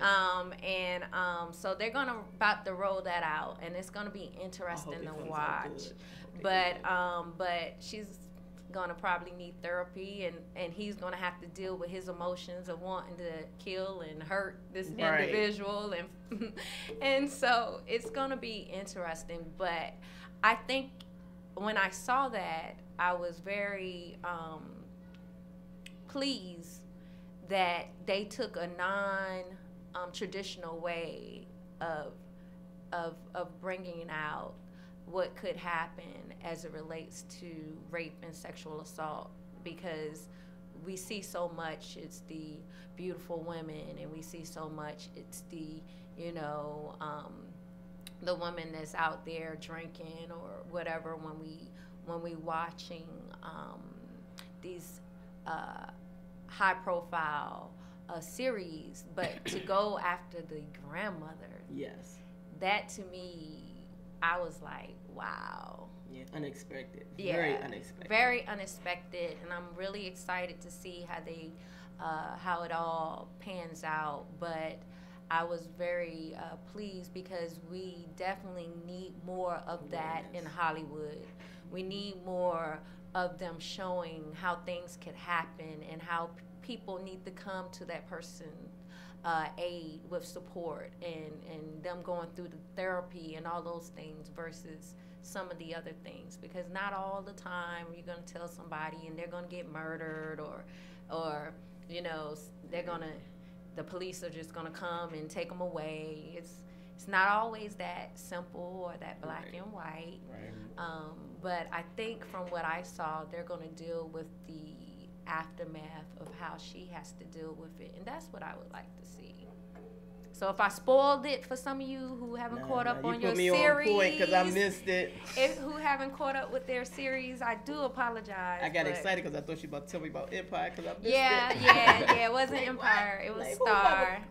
So they're about to roll that out, and it's gonna be interesting to watch. But she's gonna probably need therapy, and he's gonna have to deal with his emotions of wanting to kill and hurt this individual, and so it's gonna be interesting. But I think when I saw that, I was very pleased that they took a non-traditional way of bringing out what could happen as it relates to rape and sexual assault, because we see so much it's the beautiful women, and we see so much it's the the woman that's out there drinking or whatever when we watching these high profile series, but to go after the grandmother, yes, that to me, I was like, wow. Yeah, unexpected. Yeah, very unexpected, and I'm really excited to see how it all pans out. But I was very pleased, because we definitely need more of that in Hollywood. We need more of them showing how things could happen, and how people need to come to that person aid with support, and them going through the therapy and all those things versus some of the other things. Because not all the time you're going to tell somebody and they're going to get murdered, or the police are just going to come and take them away. It's not always that simple or that black and white. Right. But I think from what I saw, they're going to deal with the aftermath of how she has to deal with it, and that's what I would like to see. So if I spoiled it for some of you who haven't caught up on your series, you put me on point because I missed it. Who haven't caught up with their series, I do apologize. I got excited because I thought you were about to tell me about Empire, because I missed it. Yeah, it wasn't Empire, it was Star.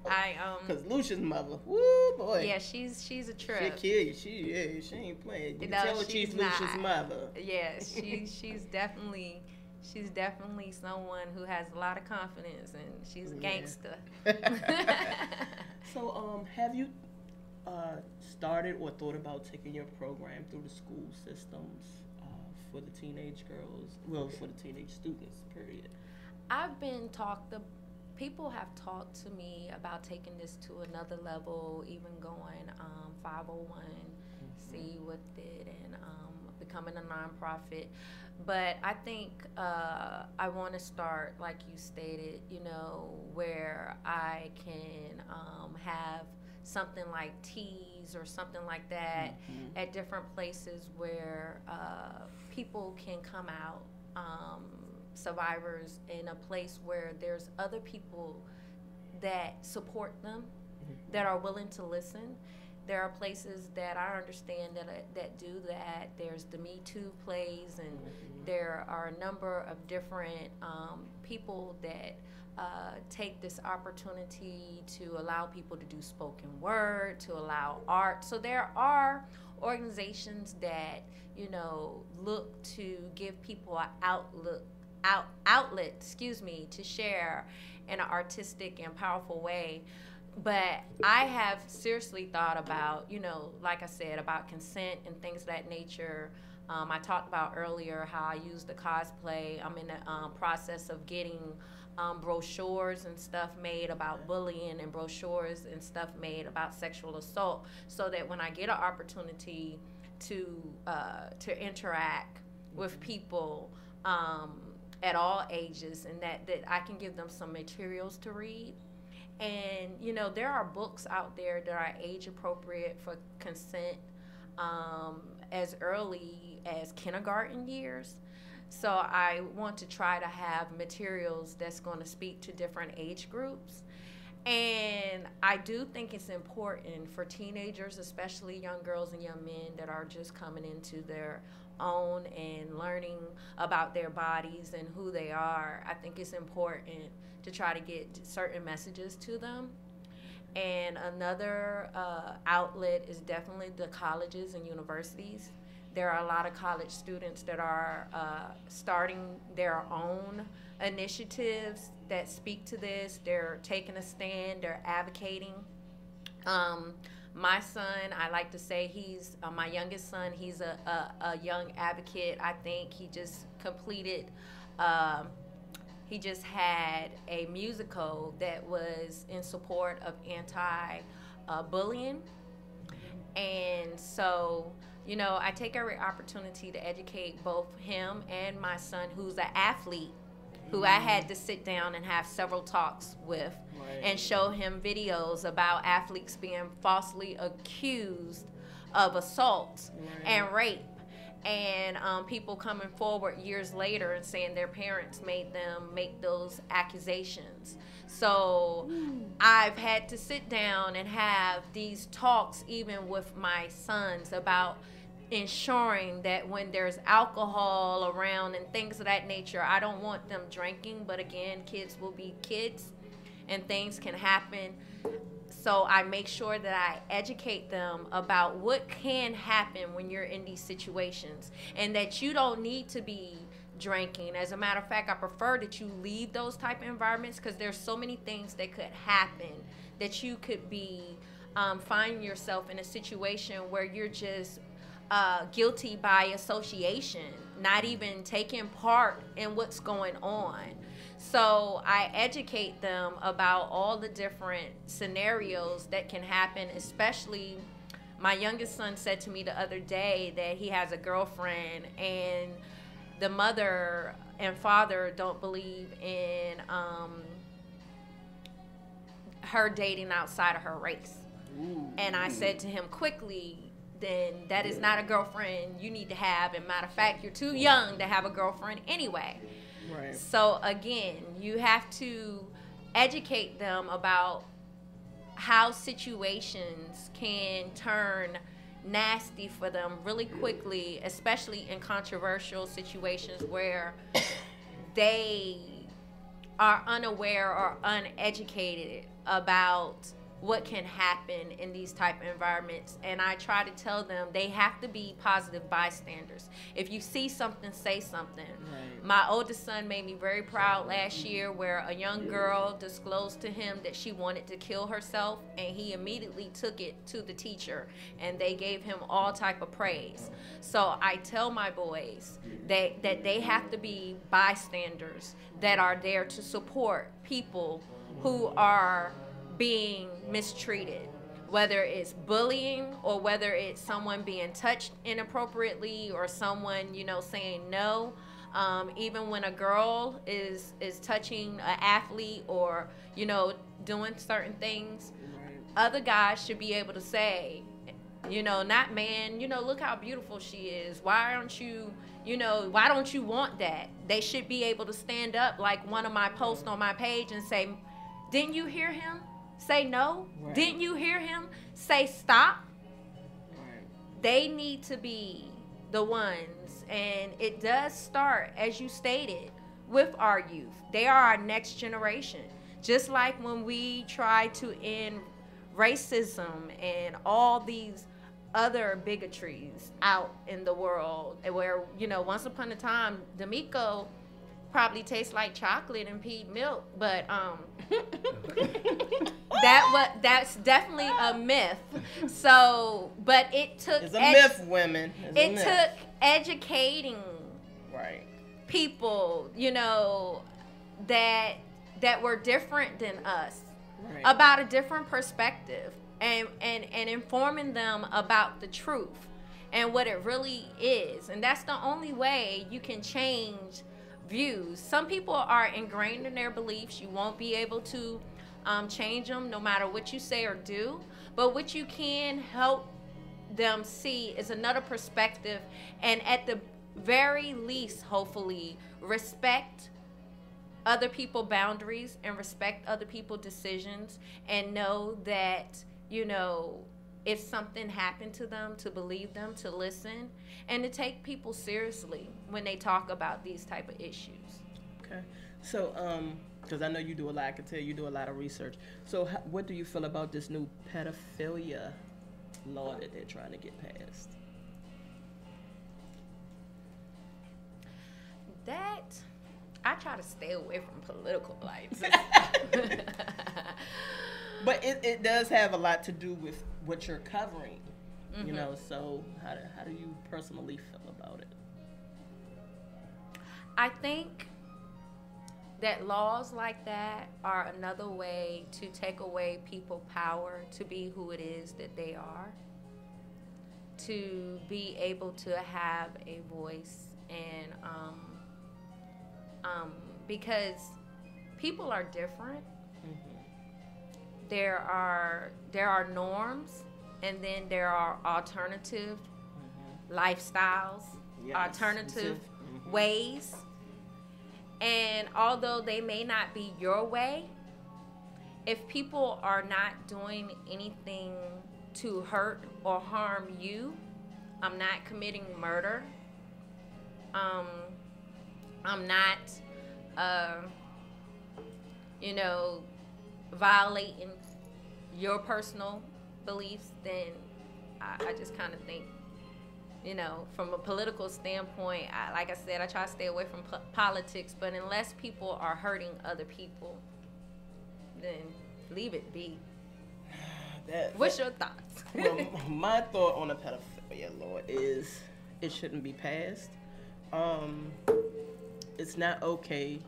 Because Lucia's mother, woo boy. Yeah, she's a trip. She'll kill you. She ain't playing. You tell her she's Lucia's mother. Yeah, she's definitely someone who has a lot of confidence, and she's a gangster. So, have you started or thought about taking your program through the school systems for the teenage girls? Well, for the teenage students, period. I've been people have talked to me about taking this to another level, even going 501c with it, and becoming a nonprofit. But I think I want to start, like you stated, where I can have something like teas or something like that at different places where people can come out, survivors, in a place where there's other people that support them, that are willing to listen. There are places that I understand that do that. There's the Me Too plays, and there are a number of different people that take this opportunity to allow people to do spoken word, to allow art. So there are organizations that, you know, look to give people an outlet, to share in an artistic and powerful way. But I have seriously thought about, you know, like I said, about consent and things of that nature. I talked about earlier how I use the cosplay. I'm in the process of getting brochures and stuff made about bullying, and brochures and stuff made about sexual assault, so that when I get an opportunity to interact with people at all ages, and that I can give them some materials to read. And, you know, there are books out there that are age appropriate for consent as early as kindergarten years. So I want to try to have materials that's going to speak to different age groups. And I do think it's important for teenagers, especially young girls and young men that are just coming into their own and learning about their bodies and who they are. I think it's important to try to get certain messages to them. And another outlet is definitely the colleges and universities. There are a lot of college students that are starting their own initiatives that speak to this. They're taking a stand, they're advocating. My son, I like to say he's my youngest son, he's a young advocate. I think he just completed, he just had a musical that was in support of anti-bullying. And so, you know, I take every opportunity to educate both him and my son, who's an athlete, who I had to sit down and have several talks with, and show him videos about athletes being falsely accused of assault and rape, and people coming forward years later and saying their parents made them make those accusations. So I've had to sit down and have these talks even with my sons about ensuring that when there's alcohol around and things of that nature, I don't want them drinking, but again, kids will be kids and things can happen. So I make sure that I educate them about what can happen when you're in these situations, and that you don't need to be drinking. As a matter of fact, I prefer that you leave those type of environments, because there's so many things that could happen that you could be finding yourself in a situation where you're just guilty by association, not even taking part in what's going on. So I educate them about all the different scenarios that can happen. Especially, my youngest son said to me the other day that he has a girlfriend, and the mother and father don't believe in her dating outside of her race. And I said to him quickly, then that is not a girlfriend you need to have. And matter of fact, you're too young to have a girlfriend anyway. Right. So again, you have to educate them about how situations can turn nasty for them really quickly, especially in controversial situations where they are unaware or uneducated about what can happen in these type of environments. And I try to tell them they have to be positive bystanders. If you see something, say something. Right. My oldest son made me very proud last year, where a young girl disclosed to him that she wanted to kill herself, and he immediately took it to the teacher, and they gave him all type of praise. So I tell my boys that they have to be bystanders that are there to support people who are being mistreated, whether it's bullying or whether it's someone being touched inappropriately or someone, you know, saying no. Even when a girl is touching an athlete or, you know, doing certain things, other guys should be able to say, you know, not man, you know, look how beautiful she is. Why aren't you, you know, why don't you want that? They should be able to stand up, like one of my posts on my page, and say, didn't you hear him say no? Right. Didn't you hear him say stop? Right. They need to be the ones, and it does start, as you stated, with our youth. They are our next generation. Just like when we try to end racism and all these other bigotries out in the world where, you know, once upon a time, D'Amico probably tastes like chocolate and peat milk, but that's definitely a myth. So, but it took it's a myth, women. It took educating people, you know, that were different than us about a different perspective, and informing them about the truth and what it really is. And that's the only way you can change views. Some people are ingrained in their beliefs. You won't be able to change them no matter what you say or do. But what you can help them see is another perspective, and at the very least, hopefully, respect other people's boundaries and respect other people's decisions, and know that, you know, if something happened to them, to believe them, to listen, and to take people seriously when they talk about these type of issues. Okay. So, because I know you do a lot, I can tell you do a lot of research. So what do you feel about this new pedophilia law that they're trying to get passed? That, I try to stay away from political lights. But it does have a lot to do with what you're covering, you know, so how do you personally feel about it? I think that laws like that are another way to take away people's power to be who it is that they are, to be able to have a voice, and because people are different. There are norms, and then there are alternative lifestyles, alternative ways. And although they may not be your way, if people are not doing anything to hurt or harm you, I'm not committing murder. I'm not, you know, violating your personal beliefs, then I just kind of think, you know, from a political standpoint, like I said, I try to stay away from politics, but unless people are hurting other people, then leave it be. What's your thoughts? Well, my thought on the pedophilia law is it shouldn't be passed. It's not okay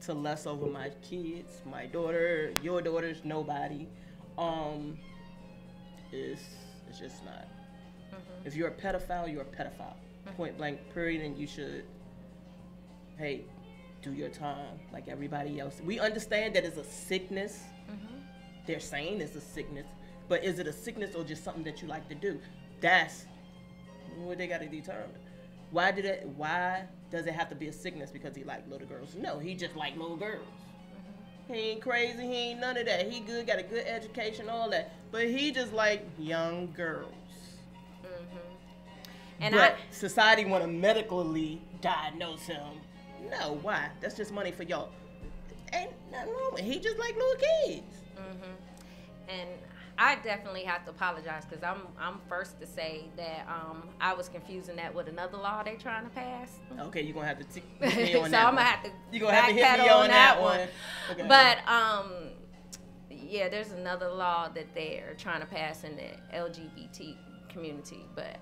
to lust over my kids, my daughter, your daughters, nobody. It's just not. If you're a pedophile, you're a pedophile. Point blank, period, and you should, hey, do your time like everybody else. We understand that it's a sickness. They're saying it's a sickness, but is it a sickness or just something that you like to do? That's what they got to determine. Why does it have to be a sickness because he like little girls? No, he just like little girls. He ain't crazy, he ain't none of that. He good, got a good education, all that. But he just like young girls. But society want to medically diagnose him. No, why? That's just money for y'all. Ain't nothing wrong with it. He just like little kids. And I definitely have to apologize because I'm first to say that I was confusing that with another law they're trying to pass. Okay, you're gonna have to hit me on so that I'm one. Gonna have to you're gonna have to hit me on that one. Okay. But yeah, there's another law that they're trying to pass in the LGBT community, but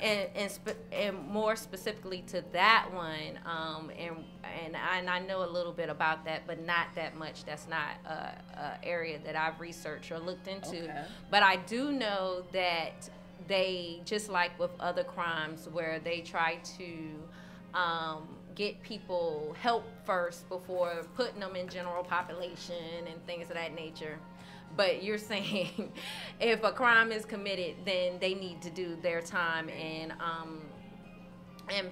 and more specifically to that one, and I know a little bit about that, but not that much. That's not a area that I've researched or looked into. Okay. But I do know that they, just like with other crimes where they try to get people help first before putting them in general population and things of that nature. But you're saying if a crime is committed, then they need to do their time and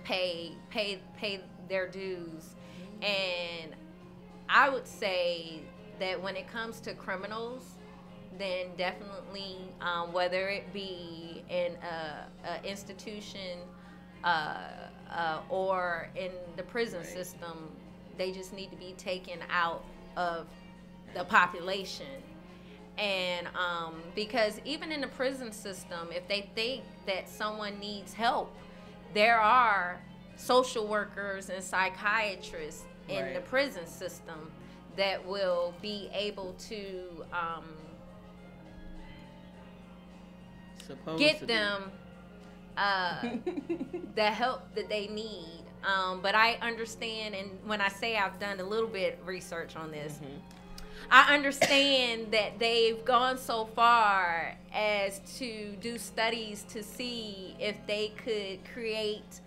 pay their dues. And I would say that when it comes to criminals, then definitely whether it be in a institution or in the prison system, they just need to be taken out of the population. And because even in the prison system, if they think that someone needs help, there are social workers and psychiatrists in the prison system that will be able to get them the help that they need. But I understand, and when I say I've done a little bit of research on this, I understand that they've gone so far as to do studies to see if they could create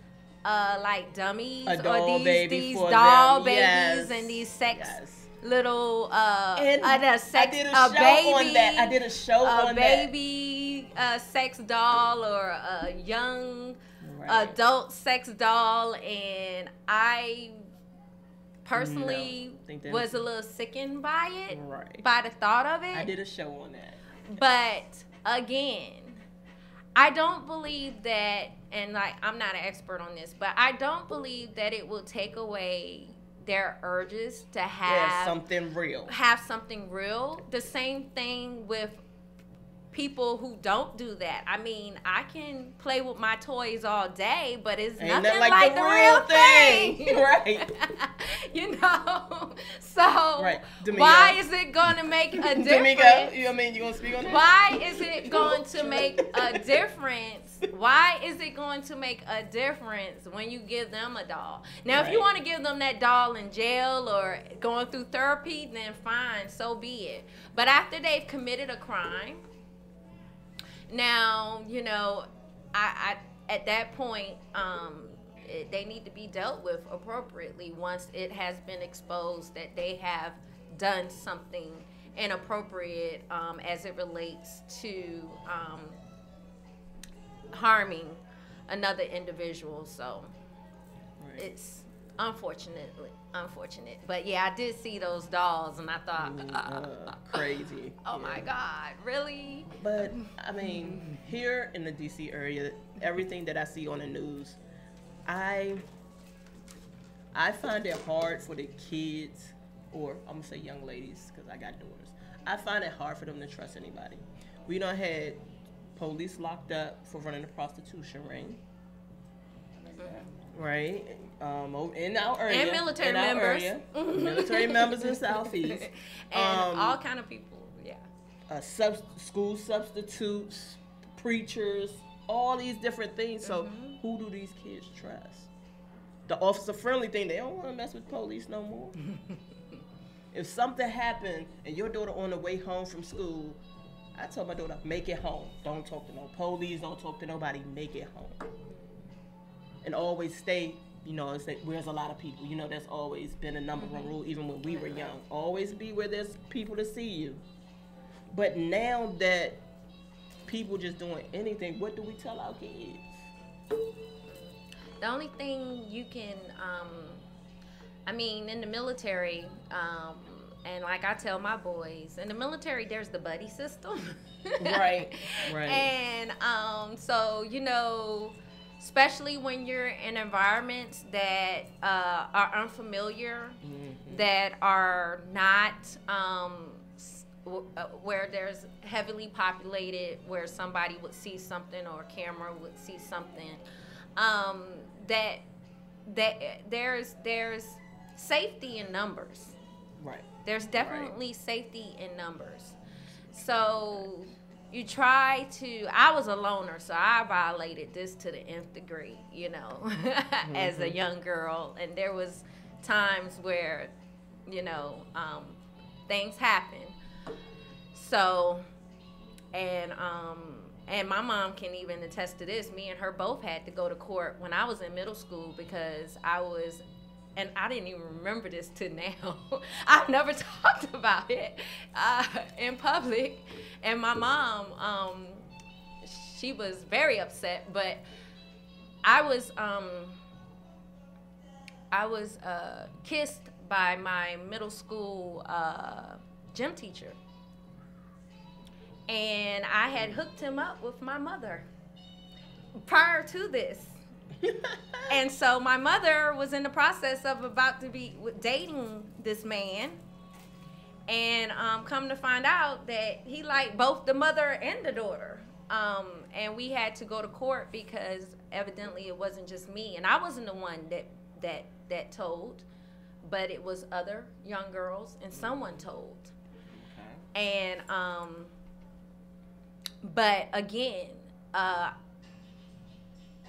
like dummies or these doll babies and these sex little I did a show on baby sex doll or a young adult sex doll, and I personally was a little sickened by it, by the thought of it. I did a show on that. But again, I don't believe that, and like I'm not an expert on this, but I don't believe that it will take away their urges to have something real. The same thing with people who don't do that. I mean, I can play with my toys all day, but it's nothing like the real thing. Right. You know? So why is it going to make a difference? Domingo, you going to speak on that? Why is it going to make a difference? Why is it going to make a difference when you give them a doll? Now, if you want to give them that doll in jail or going through therapy, then fine, so be it. But after they've committed a crime, now, you know, I at that point, they need to be dealt with appropriately once it has been exposed that they have done something inappropriate as it relates to harming another individual. So it's unfortunate. But yeah, I did see those dolls and I thought, crazy. Oh my God, really? But I mean, here in the DC area, everything that I see on the news, I find it hard for the kids, or I'm gonna say young ladies, because I got daughters. I find it hard for them to trust anybody. We done had police locked up for running a prostitution ring. Right, in our area, and military members, military members in Southeast, and all kind of people, school substitutes, preachers, all these different things. So, who do these kids trust? The officer-friendly thing, they don't want to mess with police no more. If something happened and your daughter on the way home from school, I told my daughter, make it home. Don't talk to no police. Don't talk to nobody. Make it home. And always stay, you know, where's a lot of people. You know, that's always been a number one rule, even when we were young. Always be where there's people to see you. But now that people just doing anything, what do we tell our kids? The only thing you can, I mean, in the military, and like I tell my boys, in the military, there's the buddy system. Right. And so, you know, especially when you're in environments that are unfamiliar, that are not where there's heavily populated, where somebody would see something or a camera would see something, that there's safety in numbers. Right. There's definitely safety in numbers. So you try to, I was a loner, so I violated this to the nth degree, you know, as a young girl. And there was times where, you know, things happen. So, and my mom can even attest to this. Me and her both had to go to court when I was in middle school because I was, and I didn't even remember this till now. I've never talked about it in public. And my mom, she was very upset, but I was kissed by my middle school gym teacher. And I had hooked him up with my mother prior to this. And so my mother was in the process of about to be dating this man. And come to find out that he liked both the mother and the daughter. And we had to go to court because evidently it wasn't just me. And I wasn't the one that told, but it was other young girls and someone told. Okay. And, but again,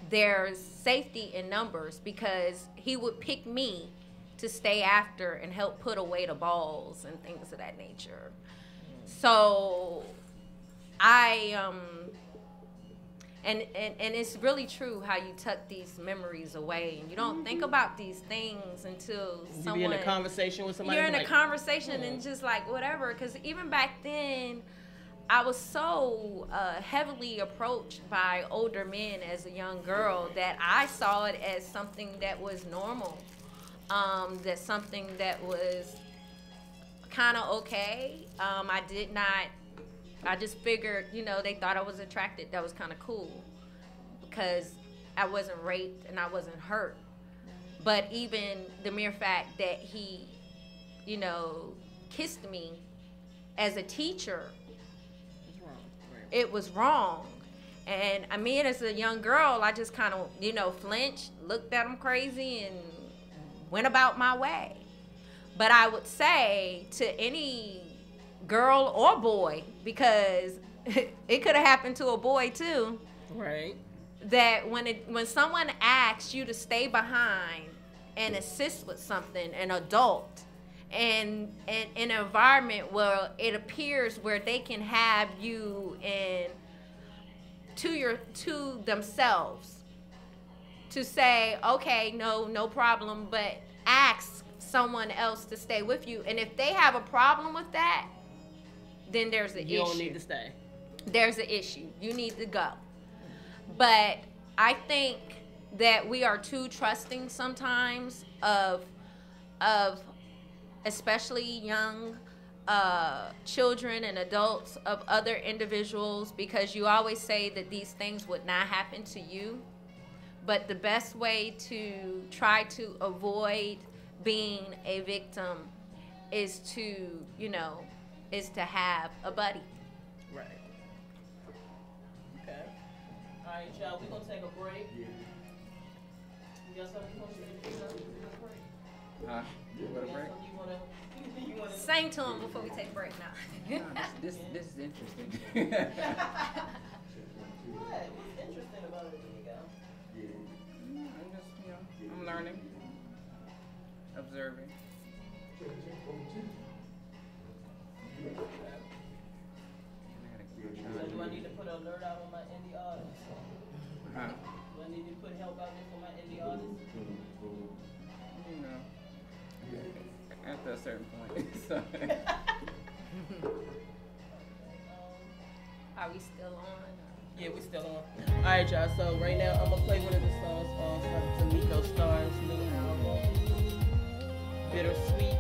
there's safety in numbers because he would pick me to stay after and help put away the balls and things of that nature. So I and it's really true how you tuck these memories away and you don't think about these things until you be in a conversation with somebody. You're in a conversation and just like whatever. Because even back then, I was so heavily approached by older men as a young girl that I saw it as something that was normal. That's something that was kind of okay. I just figured, you know, they thought I was attracted. That was kind of cool because I wasn't raped and I wasn't hurt. But even the mere fact that he, you know, kissed me as a teacher, it was wrong. And I mean, as a young girl, I just kind of, you know, flinched, looked at him crazy and went about my way. But I would say to any girl or boy, because it could have happened to a boy too, right? That when someone asks you to stay behind and assist with something, an adult, and in an environment where it appears where they can have you to themselves, to say, okay, no problem, but ask someone else to stay with you. And if they have a problem with that, then there's an issue. You don't need to stay. There's an issue. You need to go. But I think that we are too trusting sometimes of especially young children and adults of other individuals, because you always say that these things would not happen to you. But the best way to try to avoid being a victim is to, you know, is to have a buddy. Right. Okay. All right, y'all, we're going to take a break. Yeah. You got something you want to do? Huh? What a break? You wanna sing to him before we take a break now. This is interesting. What? What's interesting about it, Diego? I'm learning, observing. So do I need to put an alert out on my indie artists? Huh? Do I need to put help out there for my indie artists? You know, after a certain point. So. Are we still on? Yeah, we still on. All right, y'all. So right now, I'm gonna play one of the songs from Tamiko Starr's new album, Bittersweet.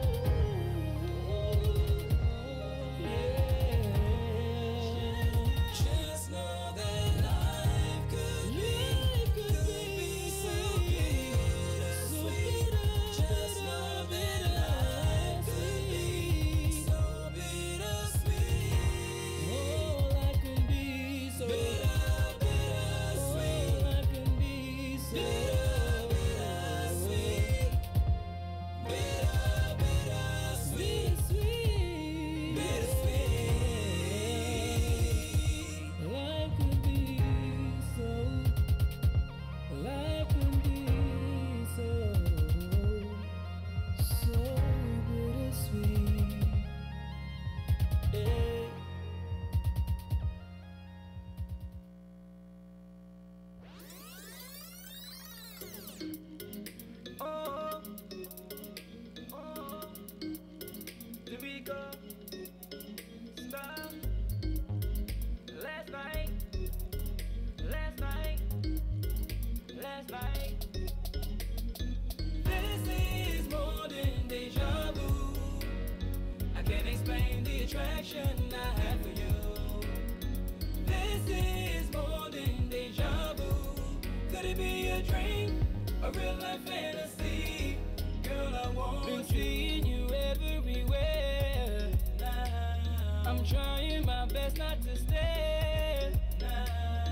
trying my best not to stare.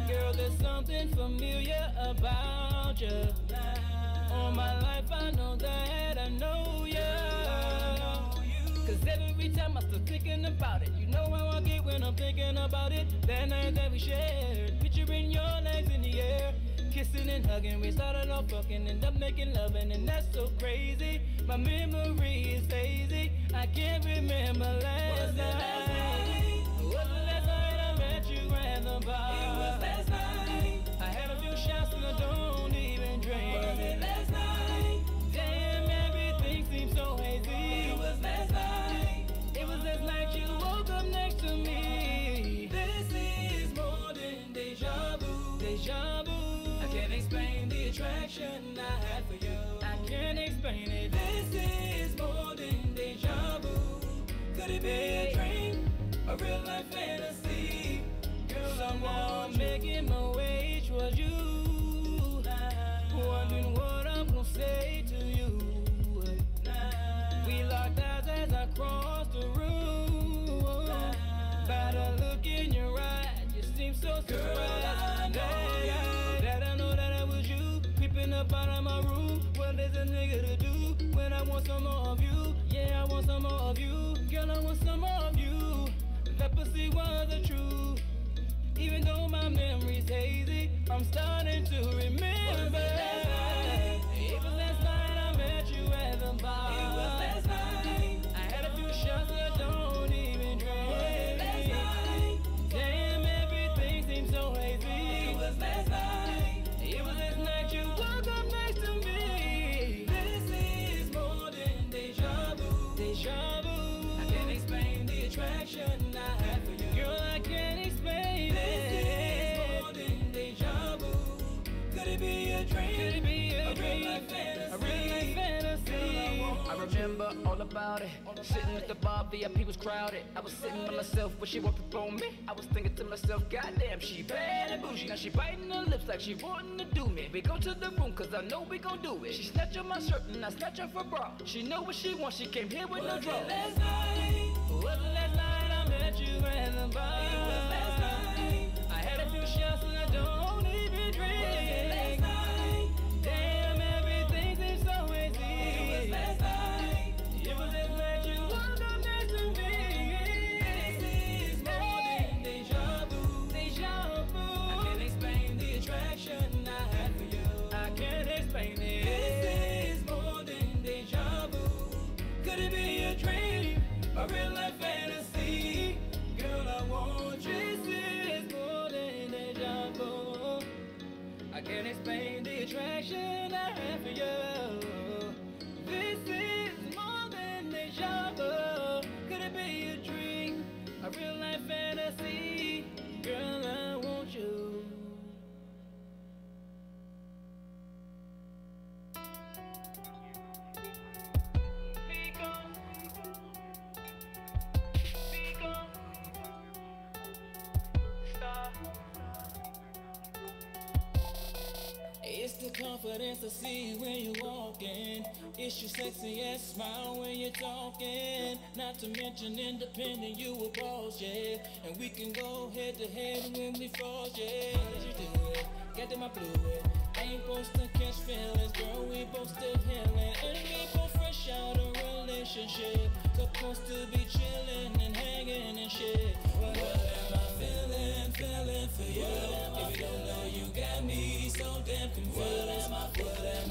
Girl, there's something familiar about you. All my life I know that I know you. Cause every time I start thinking about it, you know how I get when I'm thinking about it. That night that we shared, picturing your legs in the air, kissing and hugging, we started off fucking, end up making loving, and that's so crazy. My memory is hazy, I can't remember last night. Was the last night I met you at the bar? It was last night. I had a few shots and I don't even drink. Was it last night? Damn, everything seems so hazy. It was last night. It was last night you woke up next to me. This is more than deja vu. Deja vu. I can't explain the attraction I had for you. I can't explain it. This is more than deja vu. Could it be a dream? A real life fantasy? Girl, I'm making my way towards you. Wondering what I'm gonna say to you. We locked eyes as I crossed the room. By the look in your eyes, you seem so surprised. That I know that it was you peeping up out of my room. What is a nigga to do when I want some more of you? Yeah, I want some more of you. Girl, I want some more of you. That pussy was the truth. Even though my memory's hazy, I'm starting to remember. It was last night I met you at the bar. It was last night. I had a few shots that I don't even drink. Was it last night? Damn, everything seems so hazy. It was last night. It was last night you woke up next to me. This is more than deja vu. Deja vu. I can't explain the attraction I had for you. Girl, I can't explain it. Could it be a dream? Could it be a dream? Real life fantasy? A real life fantasy? I remember all about it. Sitting at the bar, VIP was crowded. I was sitting by myself when she walked up on me. I was thinking to myself, goddamn, she bad and bougie. Now she biting her lips like she wanting to do me. We go to the room cause I know we gon' do it. She snatch on my shirt and I snatch off her bra. She know what she wants, she came here with no draw. Last night, was the last night I met you at the bar? It was last night. I had a few shots and I don't even drink. Damn, everything seems so hazy. It was last night. It was last night you woke up next to me. This is more than deja vu. Deja vu. I can't explain the attraction I had for you. I can't explain it. This is more than deja vu. Could it be a dream? A real life fantasy? Girl, I want you. This is more than deja vu. I can't explain the attraction I have for you. This is more than deja vu. Could it be a dream? A real life fantasy? Girl, I want you. It's the confidence I see when you're walking. It's your sexy ass smile when you're talking. Not to mention independent, you a boss, yeah. And we can go head to head when we fall, yeah. How did you do it? Got them I blew it. Ain't supposed to catch feelings, girl, we both still healing. And we both fresh out of relationship. Supposed to be chilling and hanging and shit. What am I feeling for you? If you don't know, you got me so damn confused. What am I feeling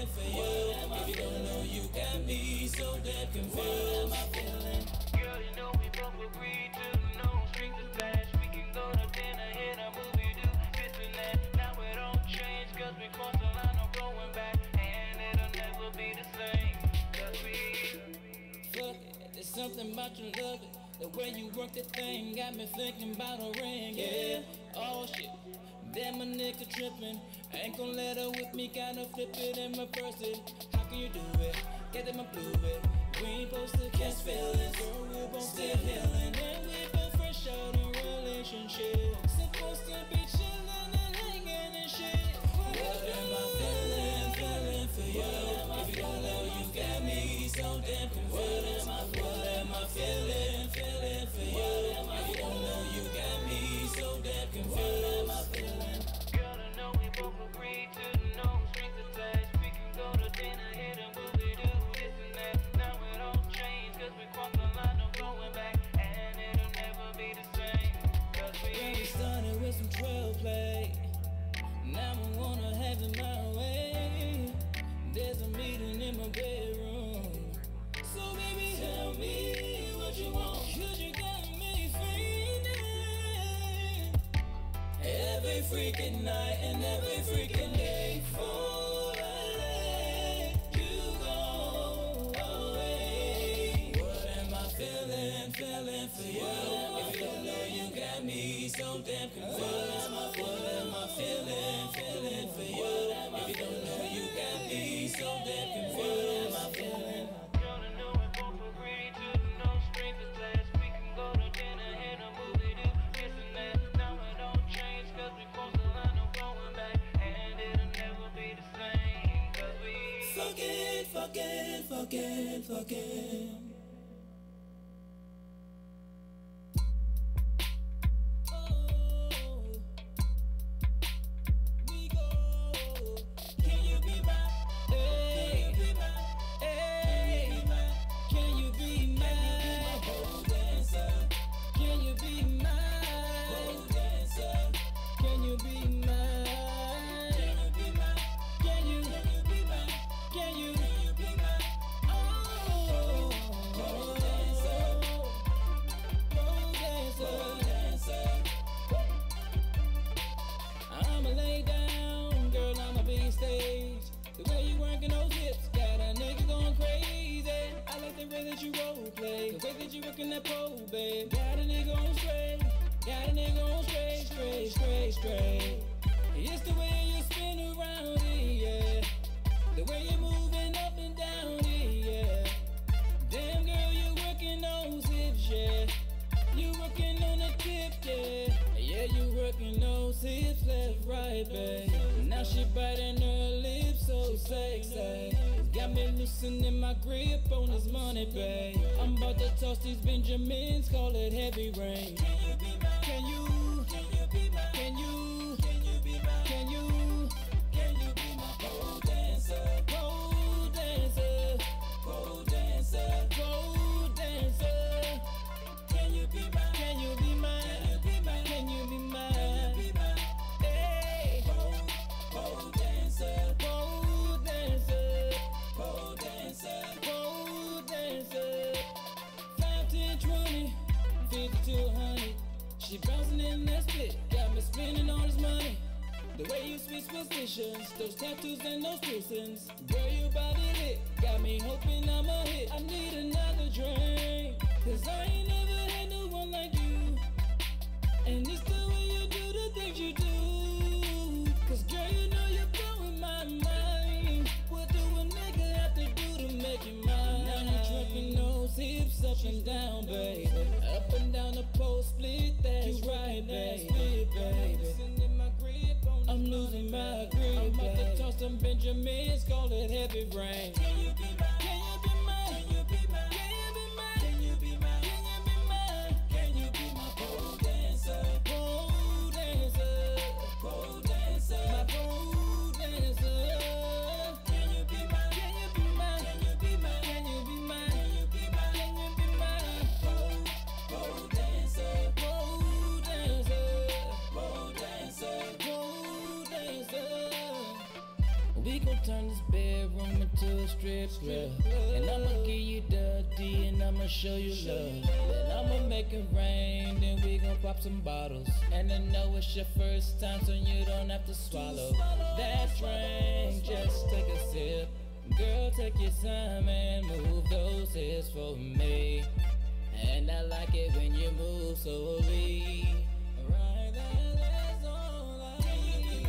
for you? If you don't know, you got me so damn confused. What am I feeling? Girl, you know we both agreed to no strings attached. We can go to dinner, hit a movie, do this and that. Now it don't change, cause we crossed the line, no going back. And it'll never be the same, cause we fuck it, there's something about your love it. The way you work the thing got me thinking about a ring, yeah. Oh shit, damn a nigga tripping. I ain't gon' let her with me, gotta flip it and reverse it. How can you do it? Get them a blue it. We ain't supposed to catch feelings, girl, we both still healing. And we both fresh out in relationship. Supposed to be chillin' and hanging and shit. What am I feeling for you? If you don't know, you got me so damn confused. What am I feeling freaking night and every freaking day before I let you go away. What am I feeling for you? If you don't know, you got me so damn confused. What am I feeling for you? If you don't know, you got me so damn confused. What am I feeling? Fucking. Straight. It's the way you spin around it, yeah. The way you're moving up and down it, yeah. Damn girl, you working those hips, yeah. You working on the tip, yeah. Yeah, you working those hips left, right, babe. Now she biting her lips so sexy. Got me loosening my grip on this money, babe. I'm about to toss these Benjamins, call it heavy rain. Can you be mine? Can you be mine? Can you be my pole dancer? Pole dancer, pole dancer, pole dancer. Can you be mine? Can you be mine? Can you be mine? Can you be mine? Hey, pole dancer, pole dancer, pole dancer, pole dancer. 5, 10, 20, 50 to 100. She bouncing in that spit, got me spending all this money. The way you switch positions, those tattoos and those piercings. Girl, your body lit, got me hoping I'm a hit. I need another drink, cause I ain't never had no one like you. And it's the way you do the things you do. Cause girl, you know you're blowing my mind. What do a nigga have to do to make you mine? Now I'm dropping those hips up and down, baby. Up and down the pole, split that's right, baby. I'm losing my grip. I'm about to toss them Benjamins, call it heavy rain. Can you be mine? Can you be mine? Can you be mine? Can you be mine? Can you be mine? Can you be mine? Can you be my pole dancer? Pole dancer, pole dancer, my pole dancer. Can you be mine? Can you be mine? Can you be mine? Can you be mine? Can you be mine? Can you be mine? Pole dancer, pole dancer, pole dancer, pole dancer. We gon' turn this bedroom into a strip club. And I'ma give you dirty and I'ma show you love. Then I'ma make it rain, then we gon' pop some bottles. And I know it's your first time, so you don't have to swallow that drink, just take a sip. Girl, take your time and move those hips for me. And I like it when you move slowly. Right there, that's all I need.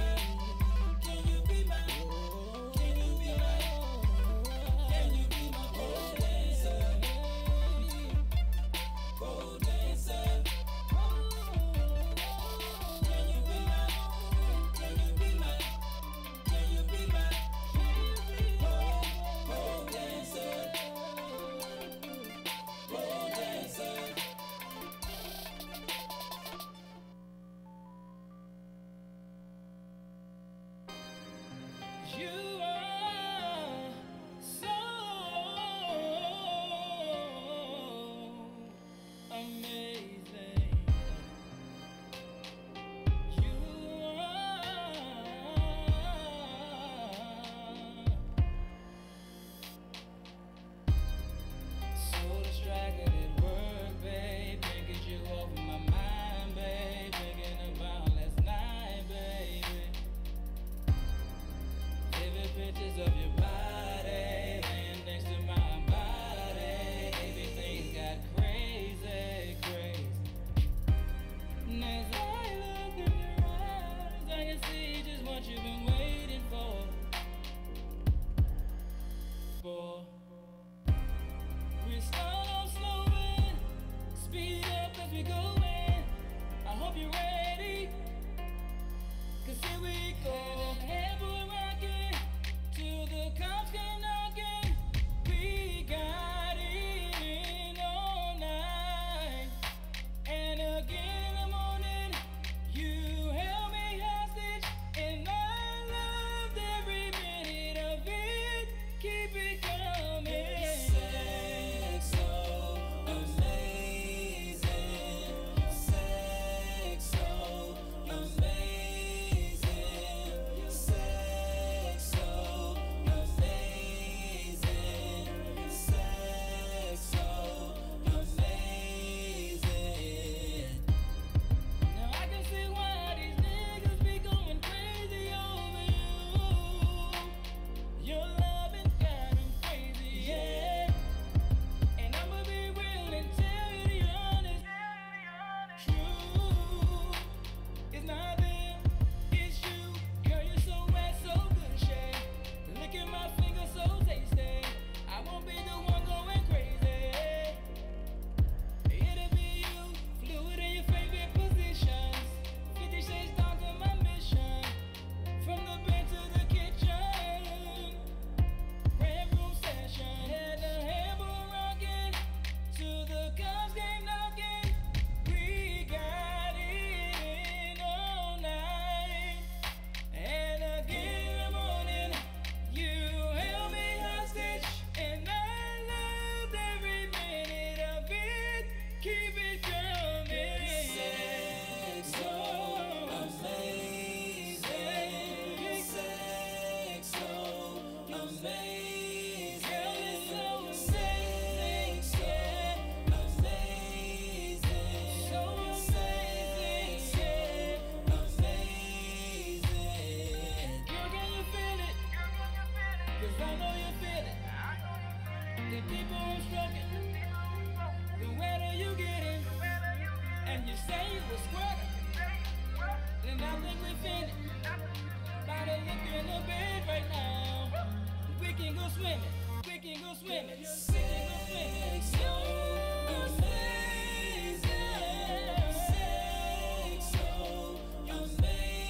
Can you be mine? Can you be mine? Can you be my pole dancer? Pole dancer. Can you be mine? Can you be mine? Can you be mine? Pole dancer. Pole dancer. The deeper I'm stroking, the wetter you getting. And you say you was squirting, then I think we finished. By the look in the bed right now, we can go swimming, we can go swimming, we can go swimming. So amazing, so amazing,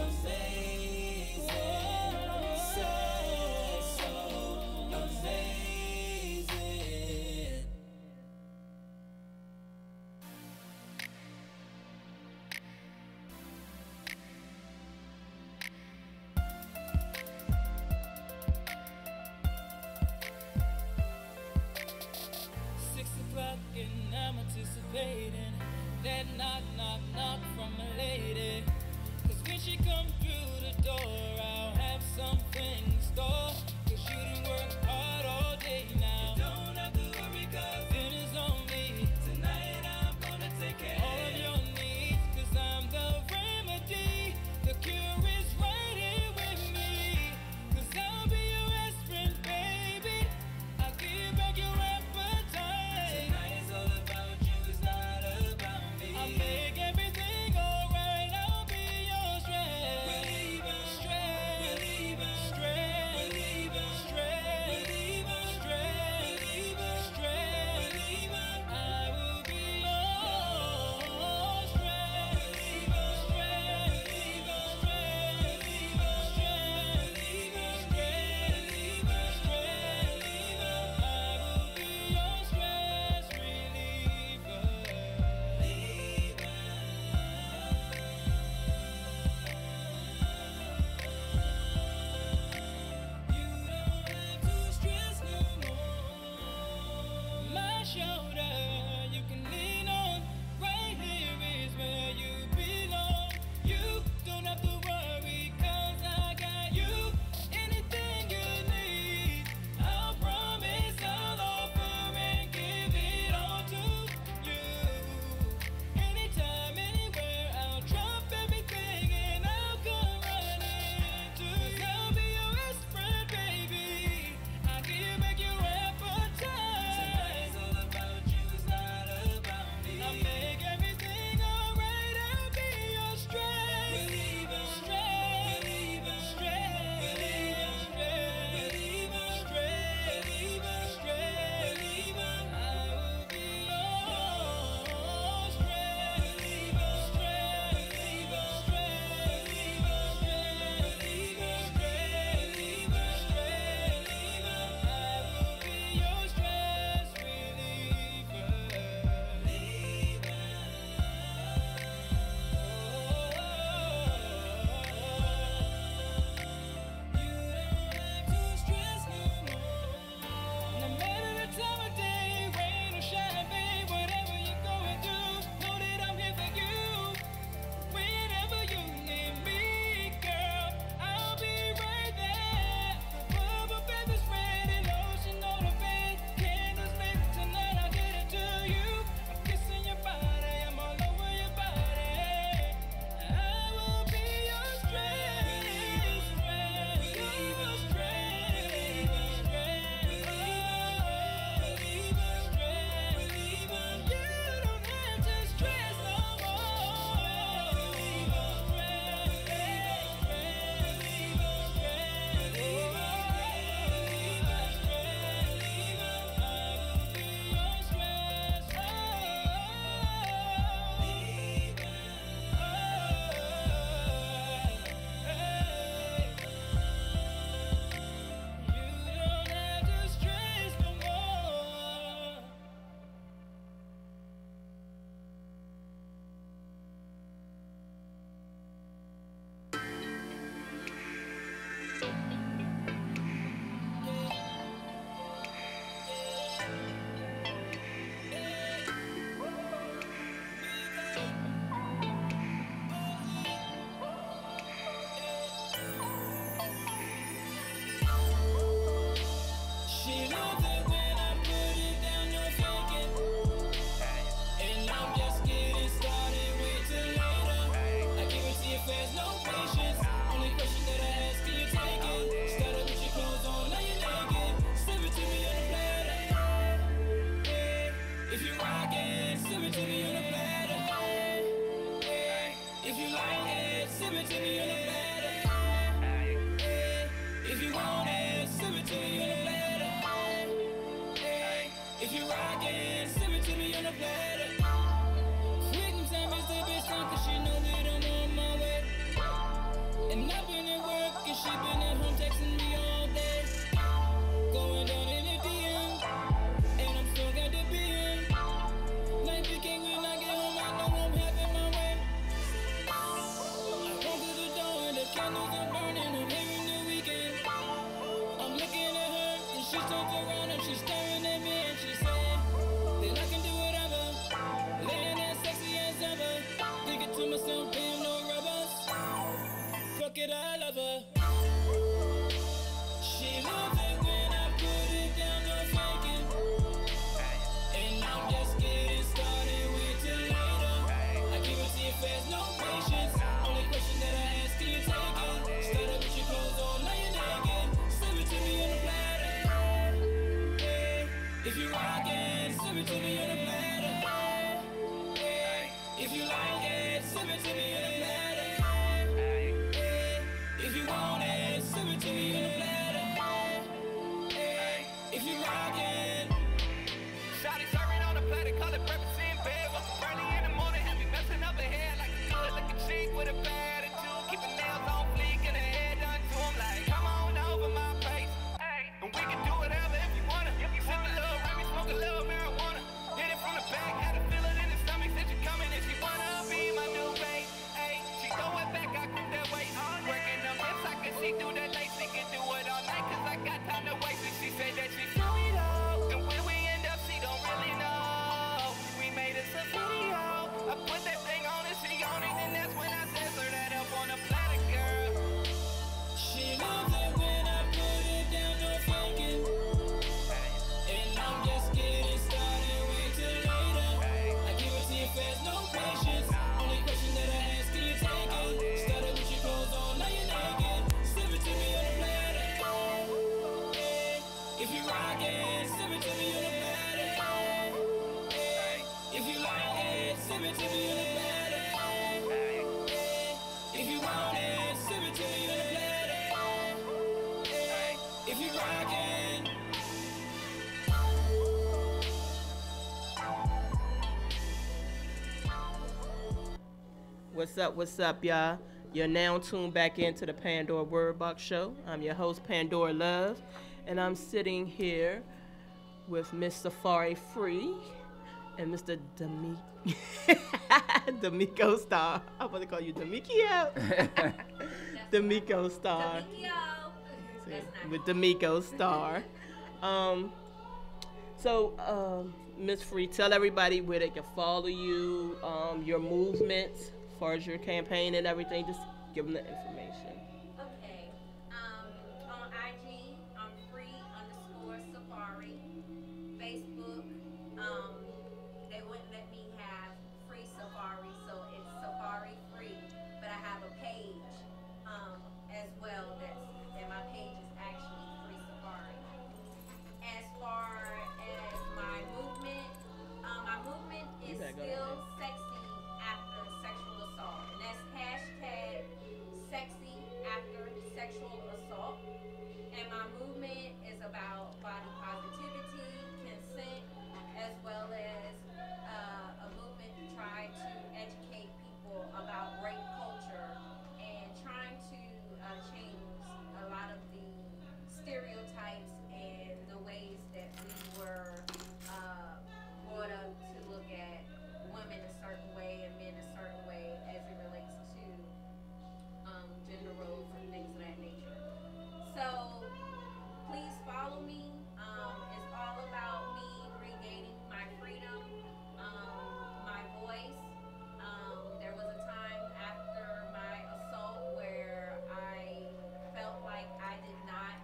amazing. 6 o'clock and I'm anticipating that knock, knock, knock from a lady. 'Cause when she come through the door, I'll have something in store. 'Cause you done work hard all day now. You don't have to worry 'cause dinner's on me. Tonight I'm gonna take care of all of your needs. 'Cause I'm the remedy. The cure is right here with me. 'Cause I'll be your aspirin, baby. I'll give back your appetite. Tonight is all about you, it's not about If you rockin', sip it to me in the bed. If you like it, sip it to me in the bed. If you want it, sip it to me in the bed. If you rockin'. What's up, y'all? You're now tuned back into the Pandora Word Box Show. I'm your host, Pandora Love, and I'm sitting here with Miss Safari Free and Mr. D'Amico Star. I'm going to call you D'Amico. D'Amico Star. With D'Amico Star. Miss Free, tell everybody where they can follow you, your movements, as far as your campaign and everything. Just give them the information. Okay. On IG, I'm free_safari. Facebook, they wouldn't let me have free safari, so it's Safari Free. But I have a page as well and my page is actually Free Safari. As far as my movement is still sexy after sexual assault, and that's #sexy after sexual assault. And my movement is about body positivity, consent, as well as a movement to try to educate people about rape culture and trying to change a lot of the stereotypes and the ways that we were brought up to look at women a certain way and men a certain way as it relates to gender roles and things of that nature. So please follow me. It's all about me regaining my freedom, my voice. There was a time after my assault where I felt like I did not,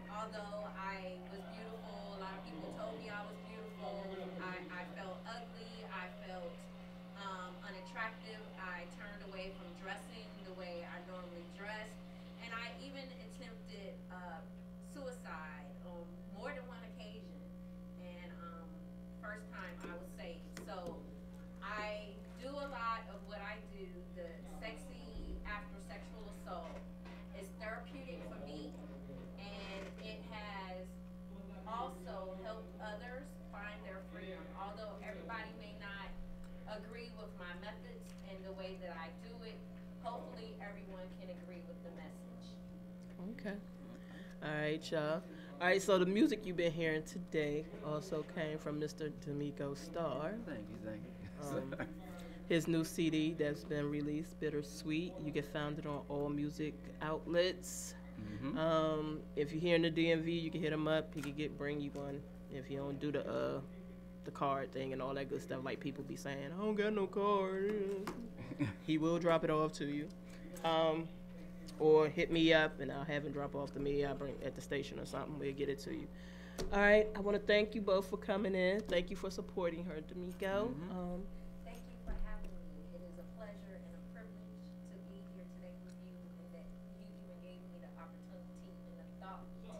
although I was beautiful, a lot of people told me I was beautiful, I felt ugly, I felt unattractive. I turned away from dressing the way I normally dress, and I even attempted suicide on more than one occasion. And first time I was saved. So I do a lot of what I do. The sexy after sexual assault is therapeutic for me, and it has also helped others find their freedom. Although everybody may not agree with my methods and the way that I do it, hopefully everyone can agree with the message. Okay. All right, y'all. All right, so the music you've been hearing today also came from Mr. D'Amico Star. Thank you. His new CD that's been released, Bittersweet. You can find it on all music outlets. Mm-hmm. If you're here in the DMV, you can hit him up. He can bring you one. If you don't do the card thing and all that good stuff, like people be saying, I don't got no card. He will drop it off to you. Or hit me up and I'll have him drop off to me. I'll bring it at the station or something. We'll get it to you. All right. I want to thank you both for coming in. Thank you for supporting her, D'Amico. Mm-hmm. Thank you for having me. It is a pleasure and a privilege to be here today with you, and that you even gave me the opportunity and the thought to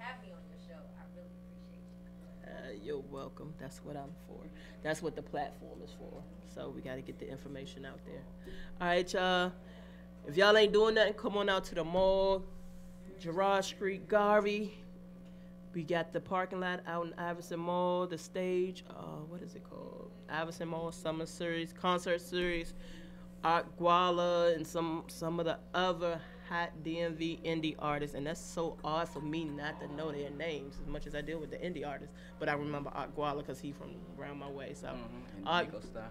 have me on your show. I really appreciate you. You're welcome. That's what I'm for. That's what the platform is for. So we got to get the information out there. All right, y'all. If y'all ain't doing nothing, come on out to the mall, Girard Street, Garvey. We got the parking lot out in Iverson Mall, the stage, what is it called? Iverson Mall Summer Series, Concert Series, Art Guala, and some of the other hot DMV indie artists. And that's so odd for me not to know their names as much as I deal with the indie artists. But I remember Art Guala because he's from around my way. So, D'Amico Star.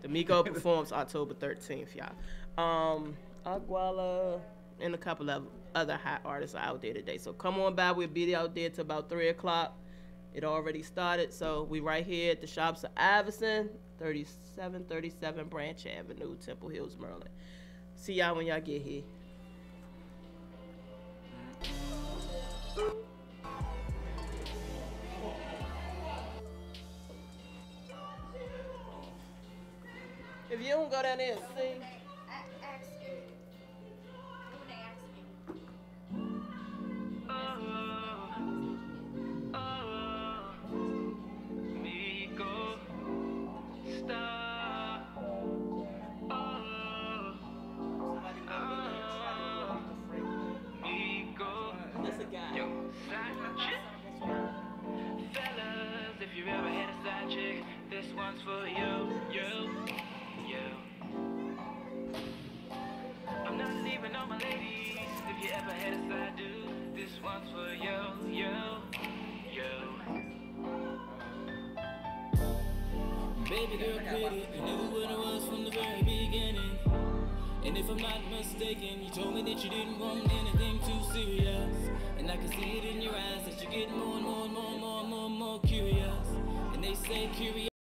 D'Amico performs October 13th, y'all. Aguala and a couple of other hot artists are out there today. So come on by. We'll be out there till about 3 o'clock. It already started. So we right here at the shops of Iverson, 3737 Branch Avenue, Temple Hills, Maryland. See y'all when y'all get here. If you don't go down there and sing. Ask you. Who they ask you? one's for you, you. I'm not leaving all my ladies. If you ever had a side dude, this one's for you, you. Baby girl pretty, you knew what it was from the very beginning. And if I'm not mistaken, you told me that you didn't want anything too serious. And I can see it in your eyes that you're getting more and more and more and more and more, more curious. And they say curious